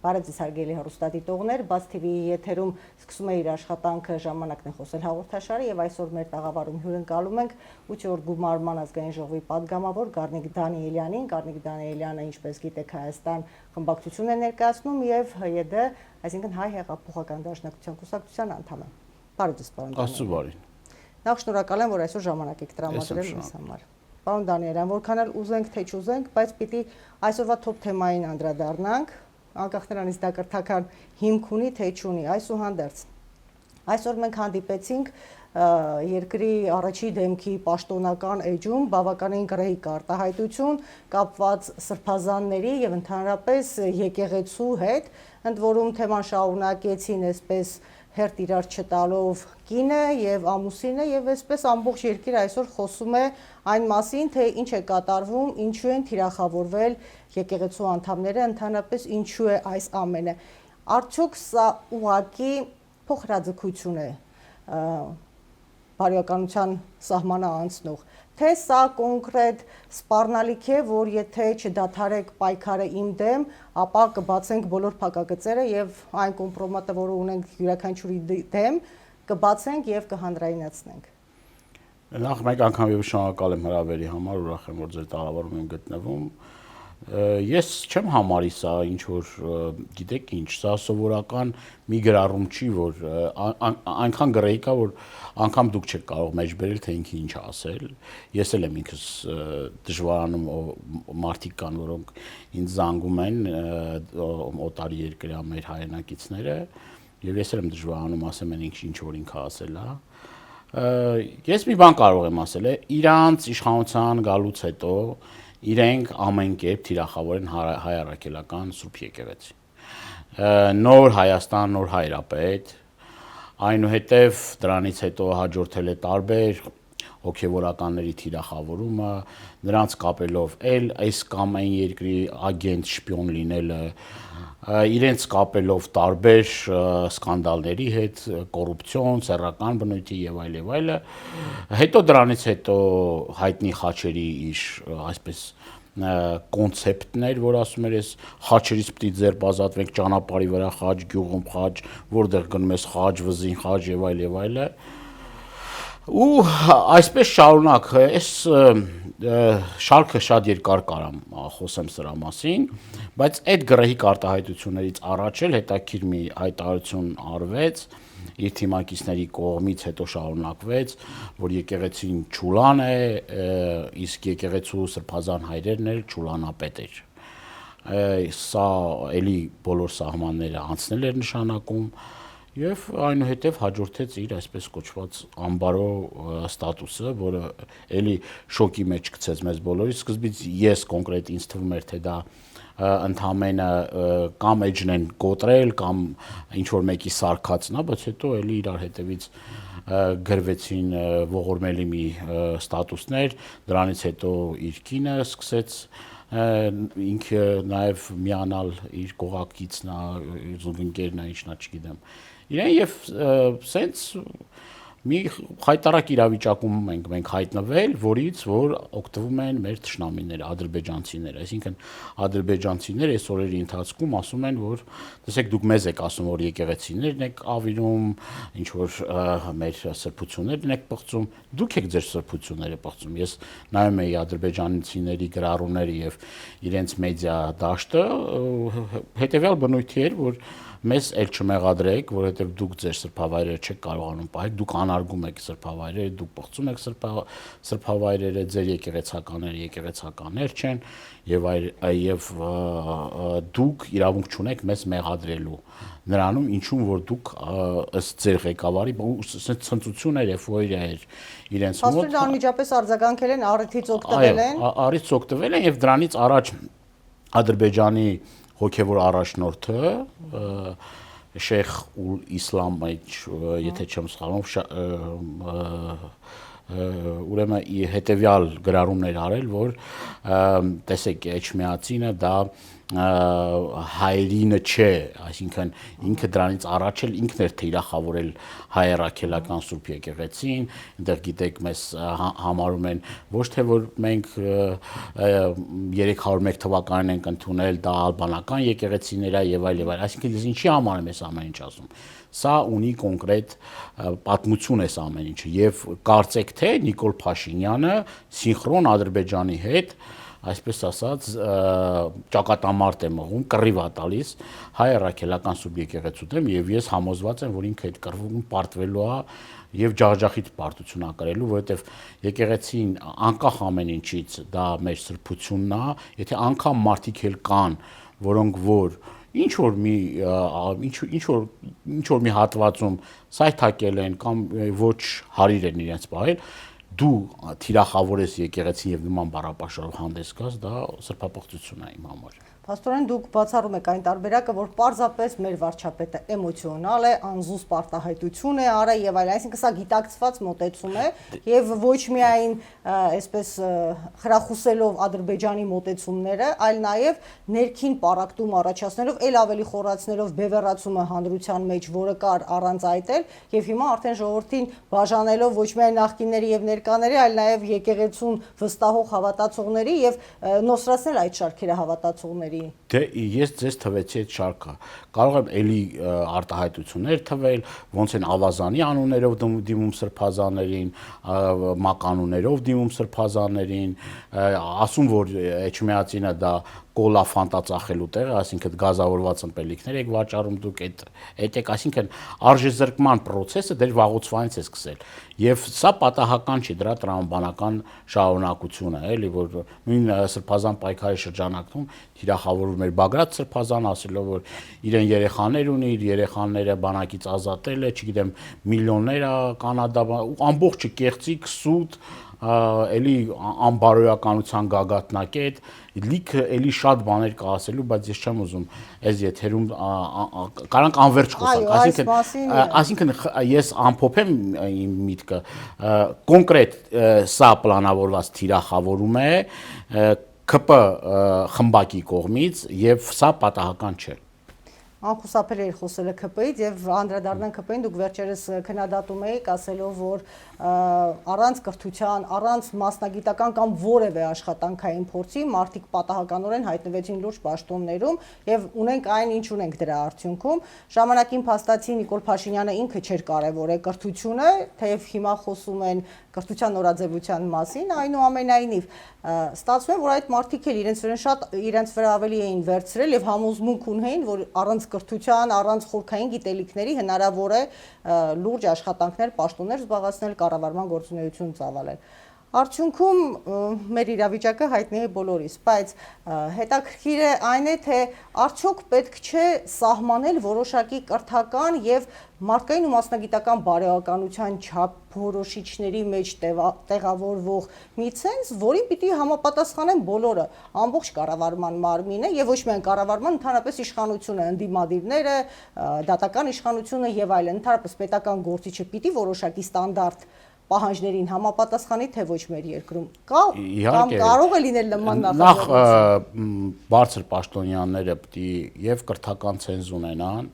Բարև ձեզ հարգելի հեռուստադիտողներ, Բաց TV-ի եթերում սկսում է իր աշխատանքը ժամանակն է խոսել հաղորդաշարը եւ այսօր մեր տաղավարում հյուրընկալում ենք 8-րդ գումարման ազգային ժողովի падգամավոր Գառնիկ Դանիելյանին։ Գառնիկ Դանիելյանը, ինչպես գիտեք, Հայաստան խմբակցություն է ներկայացնում եւ ՀՅԴ, այսինքն Հայ հեղափոխական դաշնակցության կուսակցության անդամ է։ Բարև ձեզ, պարոն Դանիելյան։ Աստծո բարին։ Նախ շնորհակալ եմ, որ այսօր ժամանակ եք տրամադրել ինձ համար։ Պարոն Դանիելյան, որքան էլ ուզենք թե չուզենք, բայց պիտի այսօրվա թոփ թեմային անդրադառնանք, անկախ նրանից դա կրթական հիմք ունի թե չունի, այսուհանդերձ։ Այսօր մենք հանդիպեցինք երկրի առաջի դեմքի պաշտոնական էջում բավականին գռեհիկ արտահայտություն կապված սրբազանների եւ ընդհանրապես եկեղեցու հետ, ընդ որում թեման շարունակեցին այսպես հերթ իրար չտալով կինը եւ ամուսինը եւ այսպես ամբողջ երկիրը այսօր խոսում է այն մասին, թե ինչ է կատարվում, ինչու են թիրախավորվել եկեղեցու անդամները, ընդհանրապես ինչու է այս ամենը։ Արդյոք սա ուղղակի փոխհրաձգություն է բարոյականության սահմանը անցնող, թե սա կոնկրետ սպառնալիք է, որ եթե չդադարեք պայքարը իմ դեմ, ապա կբացենք բոլոր փակագծերը եւ այն կոմպրոմատը, որը ունենք յուրաքանչյուրի դեմ, կբացենք եւ կհանդրայնացնենք։ Նախ մեկ անգամ եւս շնորհակալ եմ հրավերի համար, ուրախ եմ, որ ձեր տաղավարում եմ գտնվում։ Ես չեմ համարի սա ինչ որ գիտեք ինչ, սա սովորական մի գրառում չի, որ այնքան գռեհիկ է, որ անգամ դուք չեք կարող մեջբերել, թե ինքը ինչ ասել։ Ես էլ եմ ինքս դժվարանում մարդիկ կան, որոնք ինձ զանգում են օտարի երկրյա մեր հայրենակիցները, եւ ես էլ եմ դժվարանում ասեմ են ինչ որ ինքը ասել է։ Ես մի բան կարող եմ ասել, իրանց իշխանության գալուց հետո իրենք ամեն կերպ թիրախավոր են հայ առաքելական Սուրբ եկեղեցի։ Նոր Հայաստան, նոր հայրապետ, այնուհետև դրանից հետո հաջորդել է տարբեր հոգևորականների թիրախավորումը, նրանց կապելով այս կամ այն երկրի ագենտ շպիոն լինելը, իրենց կապելով տարբեր սկանդալների հետ, կոռուպցիոն, սեռական բնույթի եւ այլը, հետո դրանից հետո հայտնի Խաչերի իր այսպես կոնցեպտներ, որ ասում էր, ես խաչերից պիտի ձերբ ազատվենք, ճանապարհի վրա խաչ, գյուղում խաչ, որտեղ գնում ես խաչ, վզին խաչ եւ այլը, ու այսպես շարունակ, այս շարքը շատ երկար կարամ խոսեմ սրա մասին, բայց այդ գռեհիկ արտահայտություններից առաջ էլ հետաքրքիր մի հայտարարություն արվեց իր թիմակիցների կողմից, հետո շարունակվեց, որ եկեղեցին ճուլան է, իսկ եկեղեցու սրբազան հայրերն էլ ճուլանապետ էր։ Սա էլի բոլոր սահմանները անցնել էր նշանակում եւ այնուհետեւ հաջորդեց իր այսպես կոչված ամբարո ստատուսը, որը էլի շոկի մեջ գցեց մեզ բոլորից։ Սկզբից ես կոնկրետ ինձ թվում էր, թե դա ընդհանրապես կամ էջն են կոտրել կամ ինչ որ մեկի սարկածն է, բայց հետո էլի իրար հետևից գրվեցին ողորմելի մի ստատուսներ, դրանից հետո իր կինը սկսեց ինքը նաև միանալ իր կողակիցն է, զուգընկերն է, ինչն է, չգիտեմ։ Իրեն եւ սենց մի խայտարակ իրավիճակում ենք մենք հայտնվել, որից որ օգտվում են մեր թշնամիները, ադրբեջանցիները, այսինքն ադրբեջանցիները այս օրերի ընթացքում ասում են, որ տեսեք դուք մեզ եք ասում, որ եկեղեցիներն եք ավիրում, ինչ որ մեր սրբություններն եք պղծում, դուք եք ձեր սրբությունները պղծում։ Ես նայում եի ադրբեջանցիների գրառումները եւ իրենց մեդիա դաշտը, հետեւյալ բնույթի էր, որ մեզ էլ չմեղադրեք, որովհետև դուք ձեր սրբավայրերը չեք կարողանում պահել, դուք անարգում եք սրբավայրերը, դուք պղծում եք սրբավայրերը, ձեր եկեղեցականներ չեն եւ դուք իրավունք չունեք մեզ մեղադրելու նրանում, ինչու որ դուք ըստ ձեր ղեկավարի ցնծություն էր, էֆոյրիա էր իրենց մոտ։ Հաստատ անմիջապես արձագանքել են, առիթից օգտվել են։ Առիթից օգտվել են եւ դրանից առաջ Ադրբեջանի հոգևոր առաջնորդը Շեյխ Ուլ Իսլամ, եթե չեմ սխալվում, ուրեմն հետեւյալ գրառումներ արել, որ տեսեք Էջմիածինը դա հայերինը չէ, այսինքն ինքը դրանից առաջ էլ ինքն էր թիրախավորել հայ-առաքելական Սուրբ եկեղեցին, այնտեղ գիտեք մեզ համարում են ոչ թե որ մենք 301 թվականին ենք ընդունել, դա ալբանական եկեղեցիներ է եւ այլ, այսինքն ես ինչի համար եմ այս ամեն ինչ ասում։ Սա ունի կոնկրետ պատմություն է ամեն ինչը եւ կարծեք թե Նիկոլ Փաշինյանը սինխրոն Ադրբեջանի հետ այսպես ասած ճակատամարտ է մղում, կռիվ է տալիս հայ առաքելական Սուրբ եկեղեցու դեմ եւ ես համոզված եմ, որ ինքը այդ կռվում պարտվելու է եւ ջախջախից պարտություն ա կրելու, որովհետեւ եկեղեցին անկախ ամեն ինչից դա մեր սրբությունն է, եթե անգամ մարդիկ էլ կան, որոնք որ ինչ որ մի հատվածում սայթակել են կամ ոչ հարիր են իրենց պահել, դու թիրախավորես եկեղեցին եւ նման բառապաշարով հանդես գաս, դա սրբապղծություն է իմ համար։ Պաստորեն դուք բացառում եք այն տարբերակը, որ պարզապես մեր վարչապետը էմոցիոնալ է, անզուսպ արտահայտություն է արել եւ այլն, այսինքն սա գիտակցված մոտեցում է եւ ոչ միայն այսպես խրախուսելով Ադրբեջանի մոտեցումները, այլ նաեւ ներքին պարակտում առաջացնելով, ել ավելի խորացնելով բևեռացումը հանրության մեջ, որը կար առանց այդ էլ եւ հիմա արդեն ժողովրդին բաժանելով ոչ միայն նախկինների եւ ներկաների, այլ նաեւ եկեղեցուն վստահող հավատացողների եւ նոսրացնել այդ շարքերը հավատացողների։ Դե ես ձեզ թվեցի այդ շարքը, կարող եմ էլի արտահայտություններ թվել, ոնց են ավազանի անուններով դիմում սրբազաններին, մականուններով դիմում սրբազաններին, ասում որ Էջմիածինը դա կոլա ֆանտածախելու տեղը, այսինքն գազավորված ըմպելիքներ եք վաճառում դուք այդ եք, այսինքն արժեզրկման process-ը դեր վաղուց է սկսել եւ սա պատահական չի, դրա տրամաբանական շարունակությունը է, էլի որ նույն սրբազան պայքարի շրջանակում թիրախավորում էր Բագրատ սրբազան, ասելով որ իրեն երեխաներ ունի, իր երեխաները բանակից ազատել է, չգիտեմ միլիոններ կանադա, ամբողջը կեղծիք, սուտ էլի անբարոյականության գագաթնակետ, լիքը էլի շատ բաներ կա ասելու, բայց ես չեմ ուզում այս եթերում կարանք անverջ խոսանք, այսինքն ես ամփոփեմ իմ միտքը, կոնկրետ սա պլանավորված թիրախավորում է ԿՊ խմբակի կողմից եւ սա պատահական չէ։ Անխուսափել էր խոսելը ԿՊ-ից եւ անդրադառնանք ԿՊ-ին, դուք վերջերս քննադատում եք, ասելով որ առանց կրթության, առանց մասնագիտական կամ որևէ աշխատանքային փորձի մարդիկ պատահականորեն հայտնվեցին լուրջ պաշտոններում եւ ունենք այն, ինչ ունենք դրա արդյունքում։ Ժամանակին փաստացի Նիկոլ Փաշինյանը ինքը չէր կարևորել կրթությունը, թեև հիմա խոսում են կրթության նորաձևության մասին, այնուամենայնիվ ստացվում է, որ այդ մարդիկ էլ իրենց վրա ավելի էին վերցրել եւ համոզմունք ունեին, որ առանց կրթության, առանց խորքային գիտելիքների հնարավոր է լուրջ աշխատանքներ, պաշտոններ զբաղեցնել, կառավարման գործունեություն ծավալել։ Արդյունքում մեր իրավիճակը հայտնի է բոլորիս, բայց հետաքրքիր է այն է, թե արդյոք պետք չէ սահմանել որոշակի կրթական եւ մարդկային ու մասնագիտական բարոյականության չափորոշիչների մեջ տեղավորվող մի ցենզ, որին պիտի համապատասխանեն բոլորը, ամբողջ կառավարման մարմինը եւ ոչ միայն կառավարման, ընդհանրապես իշխանությունը, ընդդիմադիրները, դատական իշխանությունը եւ այլն, ընդհանրապես պետական գործիչը պիտի որոշակի ստանդարտ պահանջներին համապատասխանի, թե ոչ մեր երկրում կամ կարող է լինել նման նախաձեռնություն։ Նախ բարձր պաշտոնյաները պիտի եւ կրթական ցենզ ունենան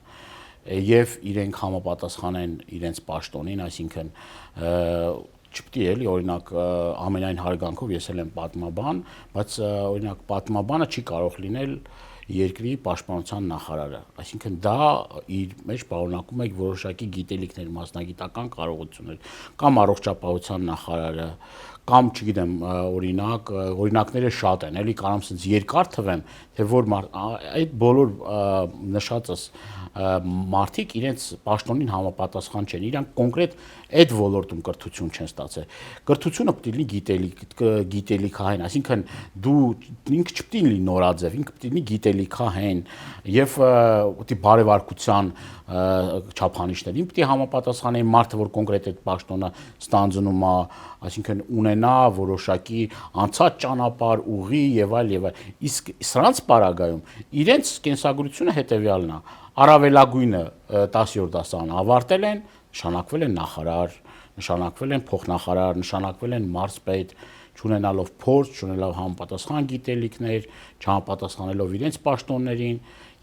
եւ իրենք համապատասխանեն իրենց պաշտոնին, այսինքն չպետք է էլի օրինակ ամենայն հարգանքով ես էլ եմ պատմաբան, բայց օրինակ պատմաբանը չի կարող լինել երկրի պաշտպանության նախարարը, այսինքն դա իր մեջ պարունակում է որոշակի գիտելիքներ, մասնագիտական կարողություններ, կամ առողջապահության նախարարը, կամ չգիտեմ, օրինակները շատ են, էլի կարամ ասած երկար թվեմ, թե որ այդ բոլոր նշածս մարդիկ իրենց պաշտոնին համապատասխան չեն, իրանք կոնկրետ այդ ոլորտում կրթություն չեն ստացել։ Կրթությունը պետք է լինի գիտելիքահեն, այսինքն դու ինքը չպետք է լինի նորաձև, ինքը պետք է լինի գիտելիքահեն եւ պետք է բարեվարկության չափանիշներին պետք է համապատասխանի մարդը, որ կոնկրետ այդ պաշտոնը ստանձնում է, այսինքն ունենա որոշակի անցած ճանապարհ, ուղի եւ այլ եւ այլ։ Իսկ սրանց պարագայում իրենց կենսագրությունը հետեւյալն է. առավելագույնը 10-րդ դասարան ավարտել են, նշանակվել են նախարար, նշանակվել են փոխնախարար, նշանակվել են մարզպետ, չունենալով փորձ, չունենալով համապատասխան գիտելիքներ, չհամապատասխանելով իրենց պաշտոններին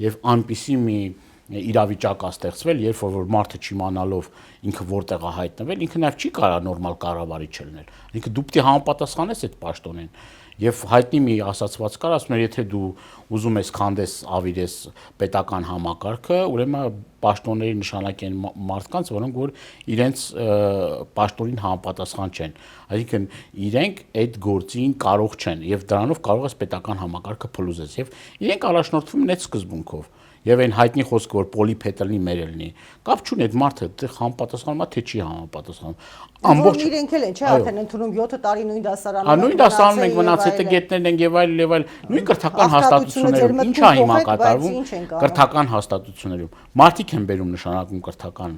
եւ այնպիսի մի իրավիճակ է ստեղծվել, երբ որ մարդը չիմանալով ինքը որտեղ է հայտնվել, ինքը նաև չի կարող նորմալ կառավարիչ լինել։ Ինքը դու պետք է համապատասխանես այդ պաշտոնին։ Եվ հայտնի մի ասացված կար, ասում էր, եթե դու ուզում ես քանդես ավիրես պետական համակարգը, ուրեմն պաշտոնների նշանակեն մարդկանց, որոնք որ իրենց պաշտոնին համապատասխան չեն։ Այսինքն իրենք այդ գործին կարող չեն եւ դրանով կարող ես պետական համակարգը փլուզես եւ իրենք առաջնորդվում են այդ սկզբունքով։ Եվ այն հայտնի խոսքը, որ պոլիփետլնի մերել լինի, կապ չունի այդ մարդը համապատասխանում է, թե չի համապատասխանում։ Ամբողջ իրենք էլ են, չէ՞, արդեն ընդունում 7 տարի նույն դասարանում։ Նույն դասարանում ենք մնաց, հետո գետներն են եւ այլ, նույն կրթական հաստատություններում, ի՞նչ է հիմա կատարվում կրթական հաստատություններում։ Մարդիկ են բերում նշանակում կրթական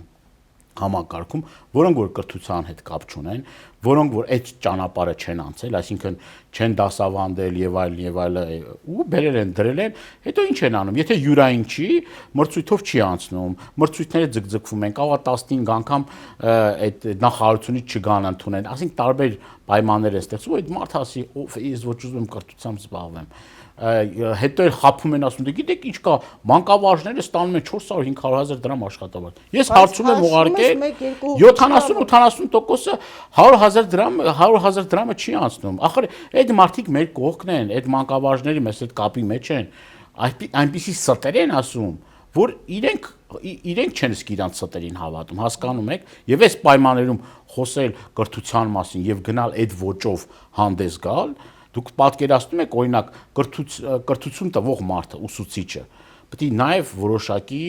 համակարգում, որոնք որ կրթության հետ կապ չունեն, որոնք որ այդ ճանապարհը չեն անցել, այսինքն չեն դասավանդել եւ այլ ու բերել են դրել են, հետո ինչ են անում, եթե յուրային չի, մրցույթով չի անցնում, մրցույթները ձգձգվում են, կարող է 15 անգամ այդ նախարարությունից չգան ընդունեն, ասենք տարբեր պայմաններ են ստեղծում, այդ մարդը ասի, ով ես ոչ ուզում եմ կրթությամբ զբաղվեմ, հետո էլ խափում են ասում, դե գիտեք ինչ կա, մանկավարժները ստանում են 400-500 դրամ աշխատավարձ։ Ես հարցում եմ ուղարկե 70-80%-ը 100,000 դրամը չի անցնում։ Ախր այդ մարդիկ մեր կողքն են, այդ մանկավարժները մեզ հետ կապի մեջ են, այնպիսի ստեր են ասում, որ իրենք չեն իսկ իրանց ստերին հավատում, հասկանում եք, եւ այս պայմաններում խոսել կրթության մասին եւ գնալ այդ ոճով հանդես գալ, դուք պատկերացնում եք, օրինակ, կրթություն տվող մարդը, ուսուցիչը, պետք է նաև որոշակի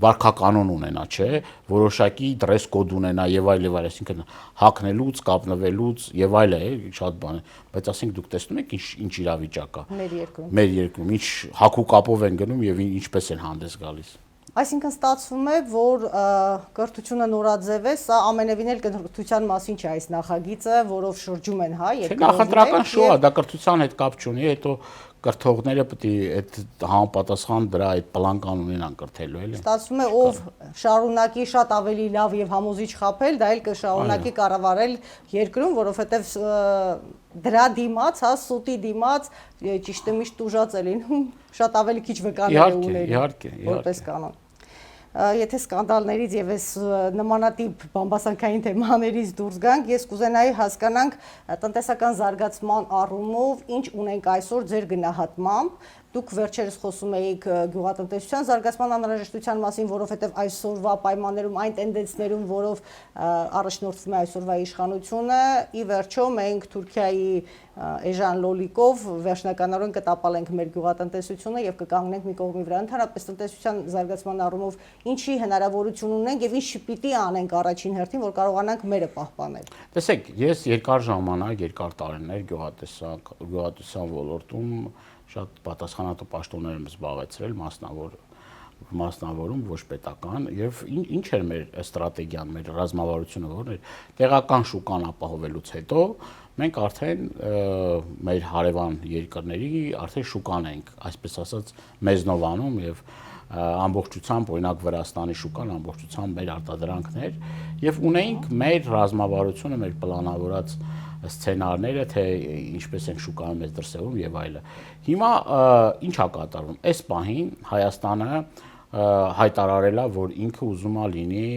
վարքականոն ունենա, չէ, որոշակի դրես կոդ ունենա եւ այլ, այսինքն հագնելուց, կապնվելուց եւ այլ է, շատ բան է, բայց ասենք դուք տեսնում եք ինչ իրավիճակ է մեր երկրում, ինչ հագու կապով են գնում եւ ինչպես են հանդես գալիս։ Այսինքն ստացվում է, որ կրթությունը նորաձև է, սա ամենևին էլ կրթության մասին չէ այս նախագիծը, որով շրջում են հայ երկրորդ։ Նախընտրական շոու է, դա կրթության հետ կապ չունի, հետո կրթողները պետք է այդ համապատասխան դրա այդ պլան կանոնին անկրթելու էլի։ Ստացվում է, ով շարունակի շատ ավելի լավ եւ համոզիչ խփել, դա էլ կշարունակի կառավարել երկրում, որովհետեւ դրա դիմաց, հա, սուտի դիմաց, ճիշտ է միշտ ուժած է լինում, շատ ավելի քիչ վկաներ ուներ։ Իհարկե, որպես կանոն։ Եթե սկանդալներից եւ այս նմանատիպ բամբասանքային թեմաներից դուրս գանք, ես կուզենայի հասկանանք տնտեսական զարգացման առումով ինչ ունենք այսօր ձեր գնահատմամբ։ Դուք վերջերս խոսում էիք գյուղատնտեսության զարգացման անհրաժեշտության մասին, որովհետև այսօրվա պայմաններում այն տենդենսներում, որով առաջնորդվում է այսօրվա իշխանությունը, ի վերջո մենք Թուրքիայի էժան լոլիկով վերջնականորեն կտապալենք մեր գյուղատնտեսությունը եւ կկանգնենք մի կողմի վրա։ Ընդհանրապես տնտեսության զարգացման առումով ինչի հնարավորություն ունենք եւ ինչ պիտի անենք առաջին հերթին, որ կարողանանք մերը պահպանել։ Տեսեք, ես երկար ժամանակ, երկար տարիներ գյուղատնտեսության ոլորտում շատ պատասխանատու պաշտոններ եմ զբաղեցրել, մասնավորում ոչ պետական եւ ինչ էր մեր ստրատեգիան, մեր ռազմավարությունը, որն էր տեղական շուկան ապահովելուց հետո մենք արդեն մեր հարևան երկրների արդեն շուկան ենք, այսպես ասած, մեզնով անում եւ ամբողջությամբ օրինակ Վրաստանի շուկան ամբողջությամբ մեր արտադրանքներ եւ ունեինք մեր ռազմավարությունը, մեր պլանավորած սցենարները, թե ինչպես են շուկայում մեզ դրսևորում եւ այլը։ Հիմա ինչ է կատարվում։ Այս պահին Հայաստանը հայտարարել է, որ ինքը ուզում է լինի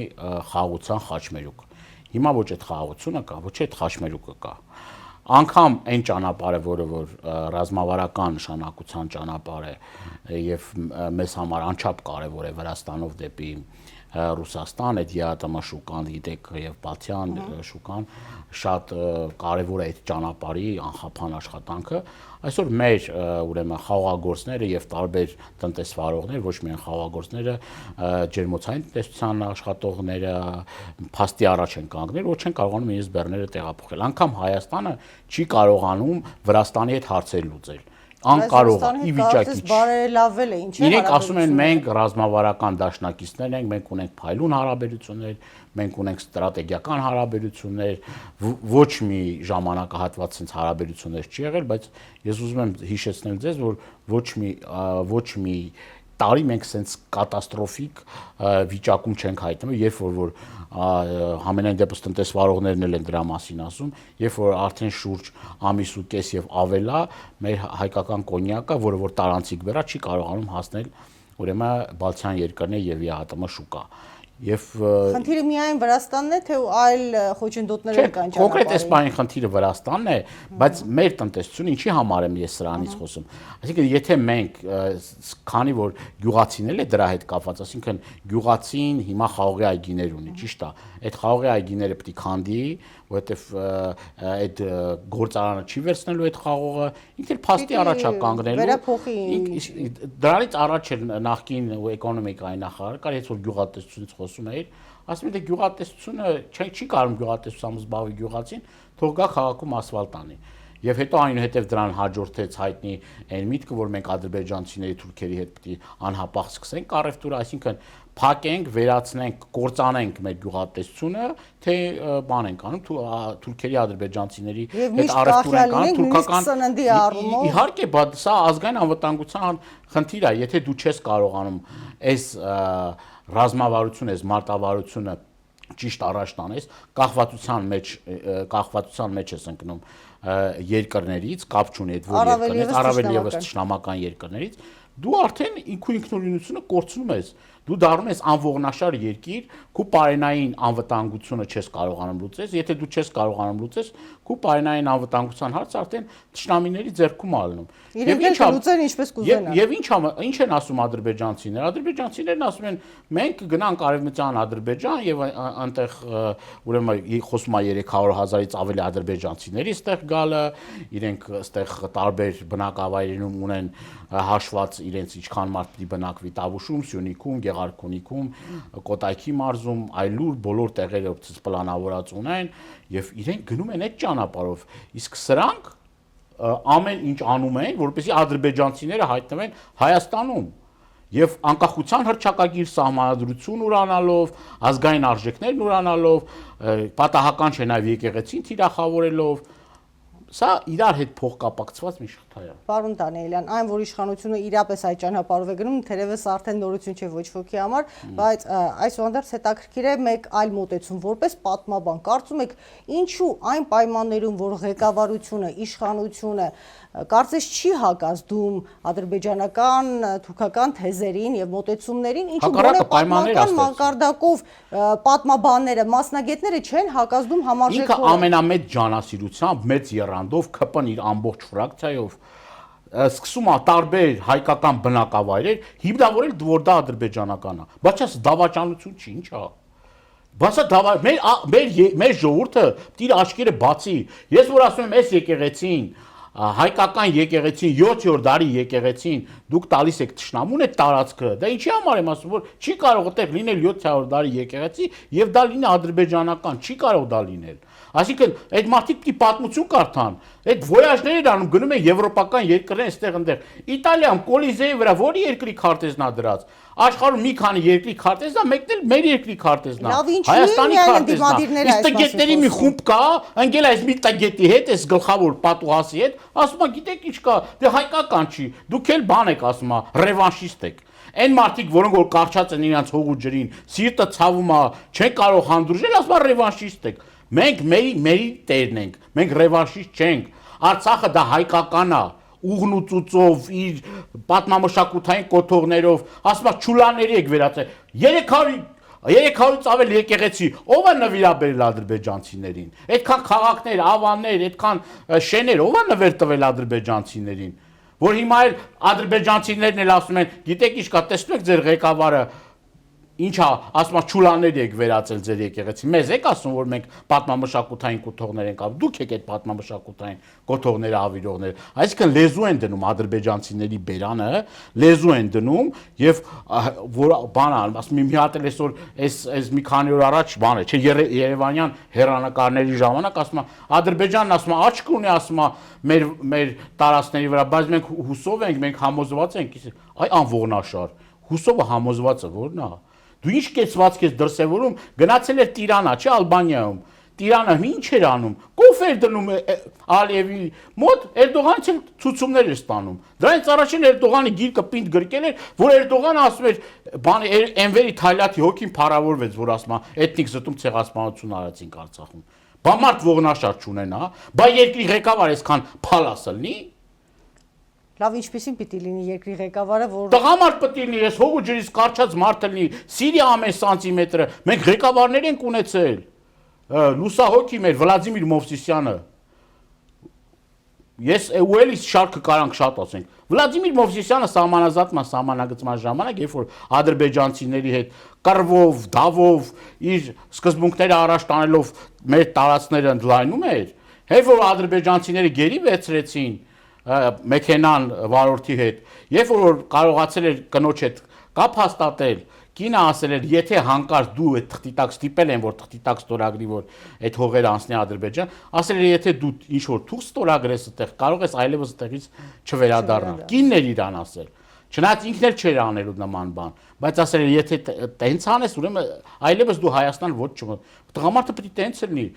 խաղաղության խաչմերուկ։ Հիմա ոչ այդ խաղաղությունը կա, ոչ այդ խաչմերուկը կա։ Անկամ այն ճանապարհը, որը որ ռազմավարական նշանակության ճանապարհ է եւ մեզ համար անչափ կարեւոր է Վրաստանով դեպի Ռուսաստան, այդ ԵԱՏՄ շուկան, գիտեք, եւ Բացյան շուկան շատ կարեւոր է այդ ճանապարհի անխափան աշխատանքը։ Այսօր մեր ուրեմն խաղաղագործները եւ տարբեր տնտեսվարողներ, ոչ միայն խաղաղագործները, ջերմոցային տնտեսության աշխատողները փաստի առաջ են կանգնել, որ չեն կարողանում իրենց բեռները տեղափոխել։ Անկամ Հայաստանը չի կարողանում Վրաստանի հետ հարցեր լուծել։ Անկարող է, ի վիճակի չի։ Բարելավել է, ինչ է։ Իրենք ասում են մենք ռազմավարական դաշնակիցներ ենք, մենք ունենք փայլուն հարաբերություններ, մենք ունենք ստրատեգիական հարաբերություններ, ոչ մի ժամանակահատված sense հարաբերություններ չի եղել, բայց ես ուզում եմ հիշեցնել ձեզ, որ ոչ մի տարի մենք սենց կատաստրոֆիկ վիճակում չենք հայտնվում, երբ որ համենայն դեպս տնտեսվարողներն էլ են դրա մասին ասում, երբ որ արդեն շուրջ ամիս ու կես եւ ավելա մեր հայկական կոնյակը, որը որ տարանցիկ բերա, չի կարողանում հասնել ուրեմն Բալթյան երկրներ եւ ԵԱՏՄ շուկա։ Եվ խնդիրը միայն Վրաստանն է, թե այլ խոչընդոտներ են կան ճանապարհին։ Կոնկրետ այս բանի խնդիրը Վրաստանն է, բայց մեր տնտեսությունը ինչի համար եմ ես սրանից խոսում։ Այսինքն եթե մենք քանի որ գյուղացին է դրա հետ կապված, այսինքն գյուղացին հիմա խաղողի այգիներ ունի, ճիշտ է։ Այդ խաղողի այգիները պետք է քանդի, որովհետև այդ գործարանը չի վերցնելու այդ խաղողը, ինքն էլ փաստի առաջ է կանգնելու։ Դրանից առաջ էլ նախկին էկոնոմիկայի նախարար կար, եթե որ գյուղատնտեսությունից խոսում էր, ասում էր գյուղատնտեսությունը չի կարող գյուղատնտեսությամբ զբաղվի գյուղացին, թող գա քաղաքում ասֆալտ անի։ Եվ հետո այնուհետև դրան հաջորդեց հայտնի այն միտքը, որ մենք ադրբեջանցիների թուրքերի հետ պետք է անհապաղ սկսենք առևտուրը, այսինքն փակենք, վերացնենք, կործանենք մեր գյուղատնտեսությունը, թե բան ենք անում, թուրքերի ադրբեջանցիների հետ առևտուր ենք անում, թուրքական իհարկե, բայց սա ազգային անվտանգության խնդիր է, եթե դու չես կարողանում այս ռազմավարությունը, այս մարտավարությունը ճիշտ առաջ տանես, կախվածության մեջ ես ընկնում երկրներից, կապ չունի այդ որ երկրներից, առավել ևս թշնամական երկրներից, դու արդեն ինքնուրույնությունը կորցնում ես, դու դառնում ես անողնաշար երկիր, քո պարենային անվտանգությունը չես կարողանում լուծես, եթե դու չես կարողանում լուծես, քո պարենային անվտանգության հարցը արդեն թշնամիների ձեռքում է ալնում։ Եվ ինչ լուծեն ինչպես կուզենան։ Եվ ինչ են ասում ադրբեջանցիները։ Ադրբեջանցիներն ասում են մենք գնանք արևմտյան Ադրբեջան եւ այնտեղ ուրեմն խոսում է 300,000-ից ավելի ադրբեջանցիների ստեղ գալը, իրենք ստեղ տարբեր բնակավայրերում ունեն հաշված իրենց ինչքան մարդ պիտի բնակվի Տավուշում, Սյունիքում, Գեղարքունիքում, Կոտայքի մարզում, այլուր բոլոր տեղերով պլանավորած ունեն եւ իրենք գնում են այդ ճանապարհով։ Իսկ սրանք ամեն ինչ անում են, որպեսզի ադրբեջանցիները հայտնվեն Հայաստանում եւ անկախության հռչակագիր սահմանադրություն ուրանալով, ազգային արժեքներն ուրանալով, պատահական չէ նաեւ եկեղեցին թիրախավորելով, սա իրար հետ փոխկապակցված մի շղթա է։ Պարոն Դանիելյան, այն որ իշխանությունը իրապես այդ ճանապարհով է գնում, թերևս արդեն նորություն չէ ոչ ոքի համար, բայց այսուհանդերձ հետաքրքիր է մեկ այլ մոտեցում, որպես պատմաբան, կարծում եք ինչու այն պայմաններում, որ ղեկավարությունը, իշխանությունը կարծես չի հակազդում ադրբեջանական, թուրքական թեզերին եւ մոտեցումներին, ինչու բոլոր պատմական մակարդակով պատմաբանները, մասնագետները չեն հակազդում համարժեքորեն։ Ինքը ամենամեծ ջանասիրությամբ, մեծ եռանդով ԿՊ-ն իր ամբողջ ֆրակցիայով սկսում է տարբեր հայկական բնակավայրեր հիմնավորել, որ դա ադրբեջանական է։ Բայց այս դավաճանություն չի, ինչ է։ Բայց մեր ժողովուրդը իր աչքերը բացի։ Ես որ ասում եմ, այս եկեղեցին հայկական եկեղեցին 7-րդ դարի եկեղեցին դուք տալիս եք թշնամուն այդ տարածքը, դա ինչի համար եմ ասում, որ չի կարող այդտեղ լինել 7-րդ դարի եկեղեցի եւ դա լինի ադրբեջանական, չի կարող դա լինել։ Այսինքն այդ մարդիկ պիտի պատմություն կարդան, այդ ոյաժներ են անում, գնում են եվրոպական երկրներ այստեղ այնտեղ։ Իտալիայում Կոլիզեի վրա որի երկրի քարտեզն է դրած։ Աշխարհում մի քանի երկրի քարտեզն է, մեկն էլ մեր երկրի քարտեզն է։ Հայաստանի քարտեզն է։ Իսկ տգետների մի խումբ կա, ընկել այս մի տգետի հետ, այս գլխավոր պատուհասի հետ, ասում է, գիտեք ինչ կա, դե հայկական չի, դուք էլ բան եք ասում, ռևանշիստ եք։ Այն մարդիկ, որոնք որ կարճած են իրանց հող ու ջրին, սիրտը ցավում է, չեն կարող հանդուրժել, ասում է ռևանշիստ եք։ Մենք մերի տերն ենք, մենք ռևանշիստ չենք։ Արցախը դա հայկական է, ուղն ու ծուծով, իր պատմամշակութային կոթողներով, ասում է չուլաների եք վերածել։ 300-ից ավել եկեղեցի, ով է նվիրաբերել ադրբեջանցիներին։ Այդքան քաղաքներ, ավաններ, այդքան շեներ, ով է նվեր տվել ադրբեջանցիներին։ Որ հիմա էլ ադրբեջանցիներն էլ ասում են, գիտեք ինչ կա, տեսնում եք ձեր ղեկավարը ինչա, ասում է չուլաների եք վերածել ձեր եկեղեցի։ Մեզ եք ասում, որ մենք պատմամշակութային կոթողներ ենք անում, դուք եք այդ պատմամշակութային կոթողները ավիրողներ։ Այսինքն լեզու են դնում ադրբեջանցիների բերանը, լեզու են դնում եւ որ բան անում, ասում մի հատ էլ այսօր այս մի քանի օր առաջ բան է, չէ, Երևանյան հեռանկարների ժամանակ ասում է Ադրբեջանն ասում է աչք ունի, ասում է մեր տարածքների վրա, բայց մենք հուսով ենք, մենք համոզված ենք, այ անողնաշար։ Հուսովը համոզվածը որն է։ Դու ինչ կեցվածք ես դրսևորում, գնացել էր Տիրանա, չէ, Ալբանիայում։ Տիրանը ինչ էր անում, կոֆե էր դնում Ալիևի մոտ, Էրդողանից էլ ցուցումներ էր ստանում։ Դրանից առաջին Էրդողանի գիրկը պինդ գրկել էր, որ Էրդողանը ասում էր, բանի Էնվերի Թայլաթի հոգին փառավորվեց, որ ասում է էթնիկ զտում ցեղասպանություն արեցինք Արցախում։ Բա մարդ ողնաշար չունենա, բա երկրի ղեկավար այսքան փալաս լինի։ Լավ, ինչպեսին պիտի լինի երկրի ղեկավարը, որ Տղամարդ պետք է լինի, ես հողու ջրից կարճած մարդ լինի, Սիրիա ամեն սանտիմետրը, մենք ղեկավարներ ենք ունեցել։ Լուսահոգի մեր Վլադիմիր Մովսիսյանը։ Ես ուելիս շարքը կարանք շատ ասենք։ Վլադիմիր Մովսիսյանը սահմանագծման ժամանակ, երբ որ ադրբեջանցիների հետ կռվով, դավով, իր սկզբունքները առաջ տանելով մեր տարածքները ընդլայնում էր, երբ որ ադրբեջանցիները գերի վերցրեցին մեքենան վարորդի հետ, երբ որ կարողացել էր կնոջ հետ կապ հաստատել, կինը ասել էր, եթե հանկարծ դու այդ թղթի տակ ստիպել են, որ թղթի տակ ստորագրի, որ այդ հողերը անցնի Ադրբեջան, ասել էր, եթե դու ինչ որ թուղթ ստորագրես այդտեղ, կարող ես այլևս այդտեղից չվերադառնալ։ Կինն էր իրան ասել։ Չնայած ինքն էլ չէր անելու նման բան, բայց ասել էր, եթե տենց անես, ուրեմն այլևս դու Հայաստան ոչ չմ։ Տղամարդը պետք է տենց լինի։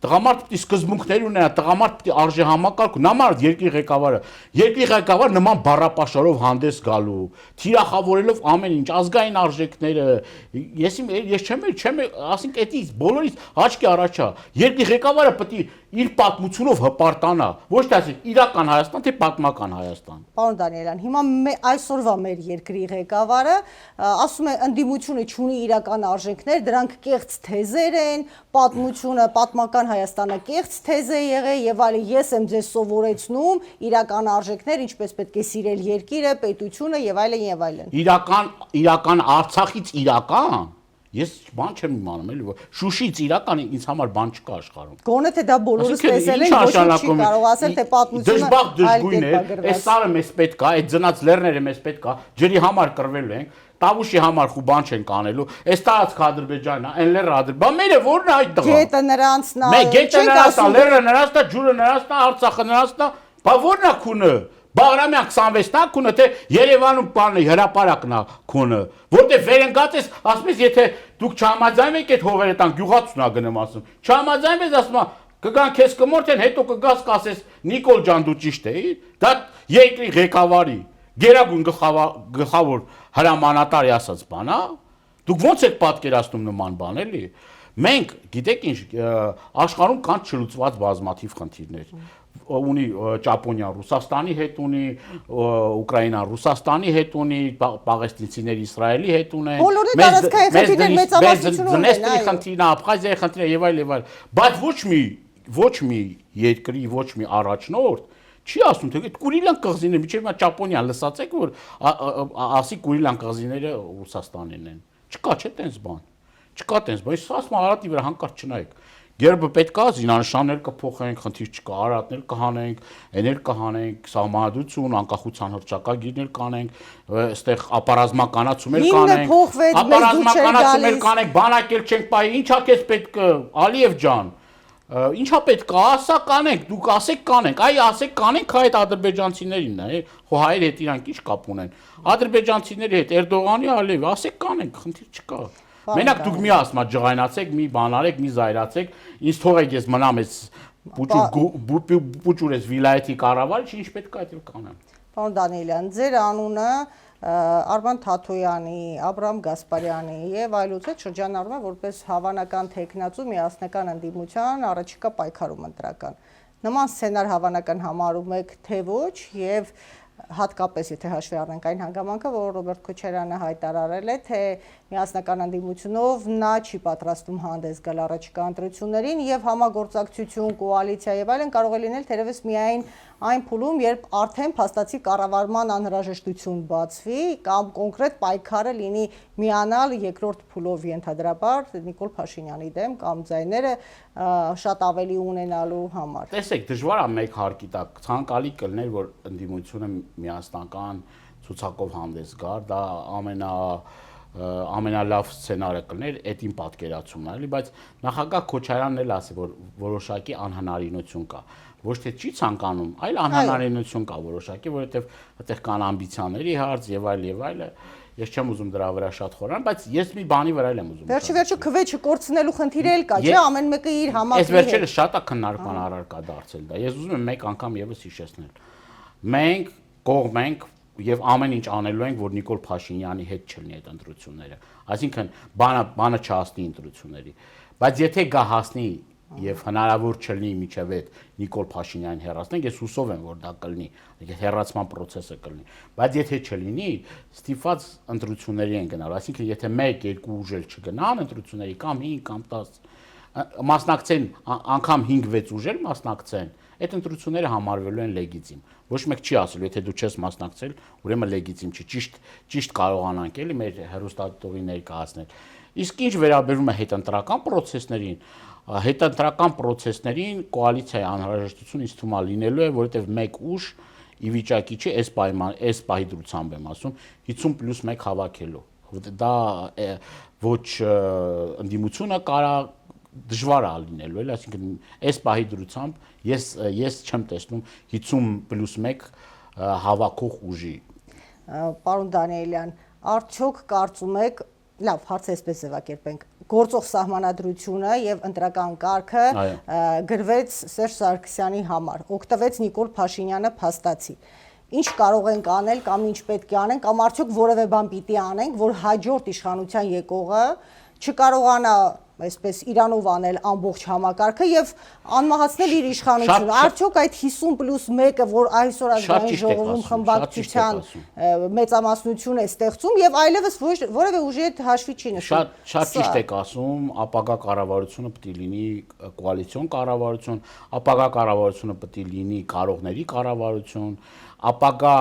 Տղամարդ պետք է սկզբունքներ ունենա, տղամարդ պետք է արժե համակարգ, նամարդ երկրի ղեկավար նման բառապաշարով հանդես գալու, թիրախավորելով ամեն ինչ, ազգային արժեքները, ես չեմ, ասենք էդից բոլորից աչքի առաջա, երկրի ղեկավարը պետք է իր պատմությունով հպարտանա, ոչ թե ասենք իրական Հայաստան, թե պատմական Հայաստան։ Պարոն Դանիելյան, հիմա այսօրվա մեր երկրի ղեկավարը ասում է ընդդիմությունը չունի իրական արժեքներ, դրանք կեղծ թեզեր են, պատմությունը, պատմական Հայաստանը կեղծ թեզ է եղել եւ այլն, ես եմ ձեզ սովորեցնում իրական արժեքներ, ինչպես պետք է սիրել երկիրը, պետությունը եւ այլն եւ այլն։ Իրական Արցախից իրական ես բան չեմ իմանում, էլի որ Շուշից իրական ինձ համար բան չկա աշխարհում։ Գոնե թե դա բոլորս տեսել են, ոչ չի կարող ասել թե պատմությունը այլ կերպ է գրված։ Այս սարը մեզ պետք է, այդ ծնած լեռները մեզ պետք է, ջրի համար կռվելու ենք, Տավուշի համար խու բան չենք անելու, այս տարածքը Ադրբեջանն է, այն լեռը Ադրբեջան, բա մերը ո՞րն է այդ տղա։ Գետը նրանցն է, մենք գետը նրանցն է, լեռը նրանցն է, ջուրը նրանցն է, Արցախը նրանցն է, բա ո՞րն է քունը։ Բաղրամյան 26-ն է քունը, թե Երևանում բանը հրապարակն է քունը, որտեղ վերընկած ես, ասում ես, եթե դուք չհամաձայնեք այդ հողերը տան գյուղացուն է գնում ասում։ Չհամաձայնվես ասում է, կգան քեզ կմորթեն, հետո կգաս կասես Նիկոլ ջան դու ճիշտ էի, դա երկրի ղեկավարի գերագույն գլխավոր հրամանատարի ասած բան է։ Դուք ո՞նց եք պատկերացնում նման բան էլի։ Մենք գիտեք ինչ աշխարհում կան չլուծված բազմաթիվ խնդիրներ։ Ունի Ճապոնիան Ռուսաստանի հետ ունի, Ուկրաինան Ռուսաստանի հետ ունի, պաղեստինցիները Իսրայելի հետ ունեն։ Բոլորի տարածքային խնդիրներ մեծամասնություն ունեն, Մեծների խնդիրն, Աբխազիայի խնդիրը եւ այլ։ Բայց ոչ մի երկրի, ոչ մի առաջնորդ չի ասում, թե այդ Կուրիլյան կղզիները, միջև նա Ճապոնիան լսացեք, որ ասի Կուրիլյան կղզիները Ռուսաստանին են։ Չկա չէ տենց բան։ Չկա տենց, բայց ասում արատի վրա հանկարծ չնայեք։ Գերբը պետք է զինանշաններ կփոխենք, խնդիր չկա, արատներ կհանենք, էներ կհանենք, սահմանադրություն, անկախության հռչակագիրներ կանենք, այստեղ ապարազմականացումներ կանենք, ապարազմականացումներ կանենք, բանակել չենք պահի, ինչա քեզ պետք է, Ալիև ջան։ Ինչա պետք է, ասա կանենք, դուք ասեք կանենք, այ ասեք կանենք այդ ադրբեջանցիներին, հո հայեր հետ իրանք ինչ կապ ունեն։ Ադրբեջանցիների հետ Էրդողանի Ալիև, ասեք կանենք, խնդիր չկա։ Մենակ դուք մի ասма ջղայնացեք, մի բան արեք, մի զայրացեք, ինձ թողեք ես մնամ այս պուճուրես վիլայեթի կառավարիչ, ինչ պետք է այդպես կանեմ։ Պարոն Դանիելյան, ձեր անունը Արման Թաթոյանի, Աբրահամ Գասպարյանի եւ այլոց հետ շրջանառվում է որպես հավանական տեխնացու միասնական ընդդիմության առաջիկա պայքարում ընտրական։ Նման սցենար հավանական համարում եք թե ոչ եւ հատկապես եթե հաշվի առնենք այն հանգամանքը, որ Ռոբերտ Քոչարյանը հայտարարել է, թե միասնական ընդդիմությունով նա չի պատրաստվում հանդես գալ առաջիկա ընտրություններին եւ համագործակցություն, կոալիցիա եւ այլն կարող է լինել թերևս միայն այն փուլում, երբ արդեն փաստացի կառավարման անհրաժեշտություն բացվի կամ կոնկրետ պայքարը լինի միանալ երկրորդ փուլով ենթադրաբար Նիկոլ Փաշինյանի դեմ կամ ձայները շատ ավելի ունենալու համար։ Տեսեք, դժվար է մեկ հարկի տակ, ցանկալի կլներ, որ ընդդիմությունը միասնական ցուցակով հանդես գար, դա ամենալավ սցենարը կլներ այդ իմ պատկերացումն է, էլի, բայց նախագահ Քոչարյանն էլ ասի, որ որոշակի անհնարինություն կա։ Ոչ թե չի ցանկանում, այլ անհնարինություն կա որոշակի, որովհետև այդտեղ կան ամբիցիաների հարց եւ այլ։ Ես չեմ ուզում դրա վրա շատ խորան, բայց ես մի բանի վրա եմ ուզում։ Վերջը քվեչը կորցնելու խնդիրը էլ կա, չէ՞, ամեն մեկը իր համակարգի։ Այս վերջերը շատ է քննարկման առարկա դարձել դա։ Ես ուզում եմ մեկ անգամ եւս հիշեցնել։ Մենք կողմ ենք եւ ամեն ինչ անելու ենք, որ Նիկոլ Փաշինյանի հետ չլինի այդ ընտրությունները։ Այսինքն բանը չհասնի ընտրությունների։ Բայց եթե գա հասնի եւ հնարավոր չլինի միջև այդ Նիկոլ Փաշինյանին հեռացնենք, ես հուսով եմ, որ դա կլինի, հեռացման process-ը կլինի։ Բայց եթե չլինի, ստիպված ընտրությունների են գնալու, այսինքն եթե 1-2 ուժ էլ չգնան ընտրությունների կամ 5 կամ 10 մասնակցեն, անգամ 5-6 ուժ էլ մասնակցեն, այդ ընտրությունները համարվելու են լեգիտիմ։ Ոչ մեկ չի ասելու, եթե դու չես մասնակցել, ուրեմն լեգիտիմ չի, ճիշտ կարողանանք էլի մեր հեռուստատիտողին ներկայացնել։ Իսկ ինչ վերաբերում է հետընտրական process-ներին, կոալիցիայի անհրաժեշտություն ինձ թվում է լինելու է, որովհետև մեկ ուժ ի վիճակի չի այս պահի դրությամբ եմ ասում 50+1 հավաքելու։ Դա ոչ ընդդիմությունը կարա դժվար է լինելու, էլ, այսինքն այս պահի դրությամբ ես չեմ տեսնում 50+1 հավաքող ուժի։ Պարոն Դանիելյան, արդյոք կարծում եք, լավ, հարցը այսպես ձևակերպենք, գործող սահմանադրությունը եւ ընտրական կարգը գրվեց Սերժ Սարգսյանի համար, օգտվեց Նիկոլ Փաշինյանը փաստացի։ Ինչ կարող ենք անել կամ ինչ պետք է անենք, կամ արդյոք որևէ բան պիտի անենք, որ հաջորդ իշխանության եկողը չկարողանա այսպես իրանով անել ամբողջ համակարգը եւ անմահացնել իր իշխանությունը։ Արդյոք այդ 50+1-ը, որ այսօր ազգային ժողովում խմբակցության մեծամասնություն է ստեղծում եւ այլևս որևէ ուժի հետ հաշվի չի նշում։ Շատ ճիշտ եք ասում, ապագա կառավարությունը պետք է լինի կոալիցիոն կառավարություն, ապագա կառավարությունը պետք է լինի կարողների կառավարություն, ապագա